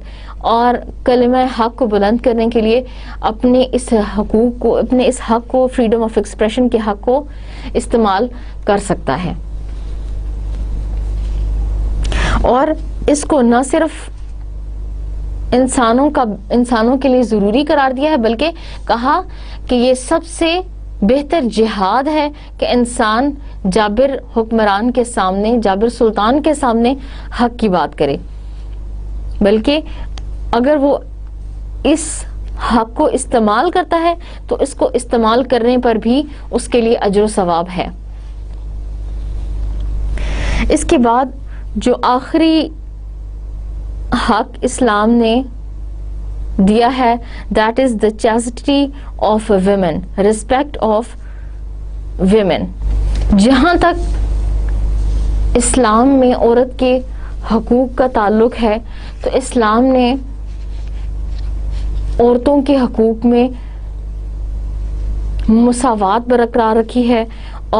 اور کلمہ حق کو بلند کرنے کے لیے اپنے اس حقوق کو، اپنے اس حق کو، فریڈم آف ایکسپریشن کے حق کو استعمال کر سکتا ہے. اور اس کو نہ صرف انسانوں کے لیے ضروری قرار دیا ہے، بلکہ کہا کہ یہ سب سے بہتر جہاد ہے کہ انسان جابر حکمران کے سامنے، جابر سلطان کے سامنے حق کی بات کرے، بلکہ اگر وہ اس حق کو استعمال کرتا ہے تو اس کو استعمال کرنے پر بھی اس کے لیے اجر و ثواب ہے. اس کے بعد جو آخری حق اسلام نے دیا ہے that is the chastity of women, respect of women. جہاں تک اسلام میں عورت کے حقوق کا تعلق ہے تو اسلام نے عورتوں کے حقوق میں مساوات برقرار رکھی ہے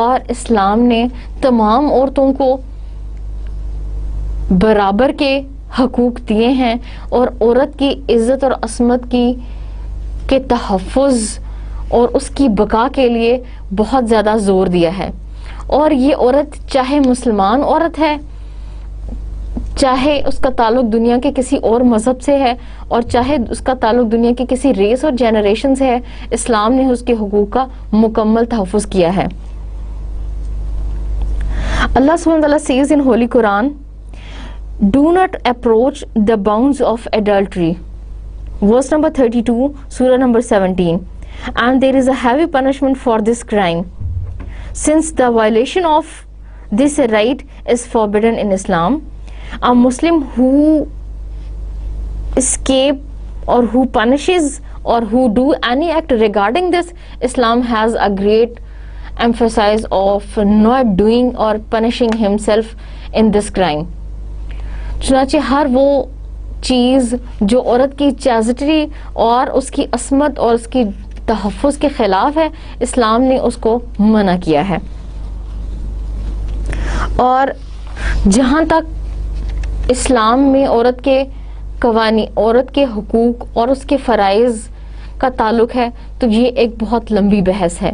اور اسلام نے تمام عورتوں کو برابر کے حقوق دیے ہیں اور عورت کی عزت اور عصمت کے تحفظ اور اس کی بقا کے لیے بہت زیادہ زور دیا ہے. اور یہ عورت چاہے مسلمان عورت ہے، چاہے اس کا تعلق دنیا کے کسی اور مذہب سے ہے، اور چاہے اس کا تعلق دنیا کے کسی ریس اور جنریشن سے ہے، اسلام نے اس کے حقوق کا مکمل تحفظ کیا ہے. اللہ سبحانہ وتعالیٰ says in Holy Quran, do not approach the bounds of adultery. Verse number 32, Surah number 17. And there is a heavy punishment for this crime, since the violation of this right is forbidden in Islam. A Muslim who escape or who punishes or who do any act regarding this, Islam has a great emphasis of not doing or punishing himself in this crime. چنانچہ ہر وہ چیز جو عورت کی چیسٹی اور اس کی عصمت اور اس کی تحفظ کے خلاف ہے، اسلام نے اس کو منع کیا ہے. اور جہاں تک اسلام میں عورت کے قوانین، عورت کے حقوق اور اس کے فرائض کا تعلق ہے تو یہ ایک بہت لمبی بحث ہے،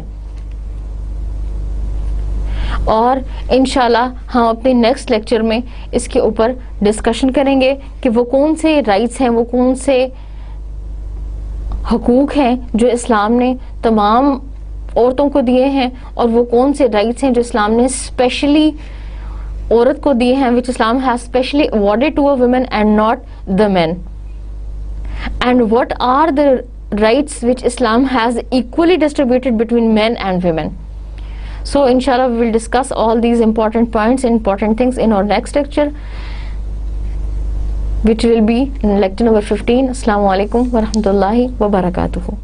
اور انشاءاللہ ہم اپنے نیکسٹ لیکچر میں اس کے اوپر ڈسکشن کریں گے کہ وہ کون سے رائٹس ہیں، وہ کون سے حقوق ہیں جو اسلام نے تمام عورتوں کو دیے ہیں، اور وہ کون سے رائٹس ہیں جو اسلام نے اسپیشلی عورت کو دیے ہیں, which Islam has specially awarded to a woman and not the men. And what are the rights which Islam has equally distributed between men and women? So inshallah we will discuss all these important points, important things in our next lecture, which will be in lecture number 15. Assalamu alaikum wa rahmatullahi wa barakatuhu.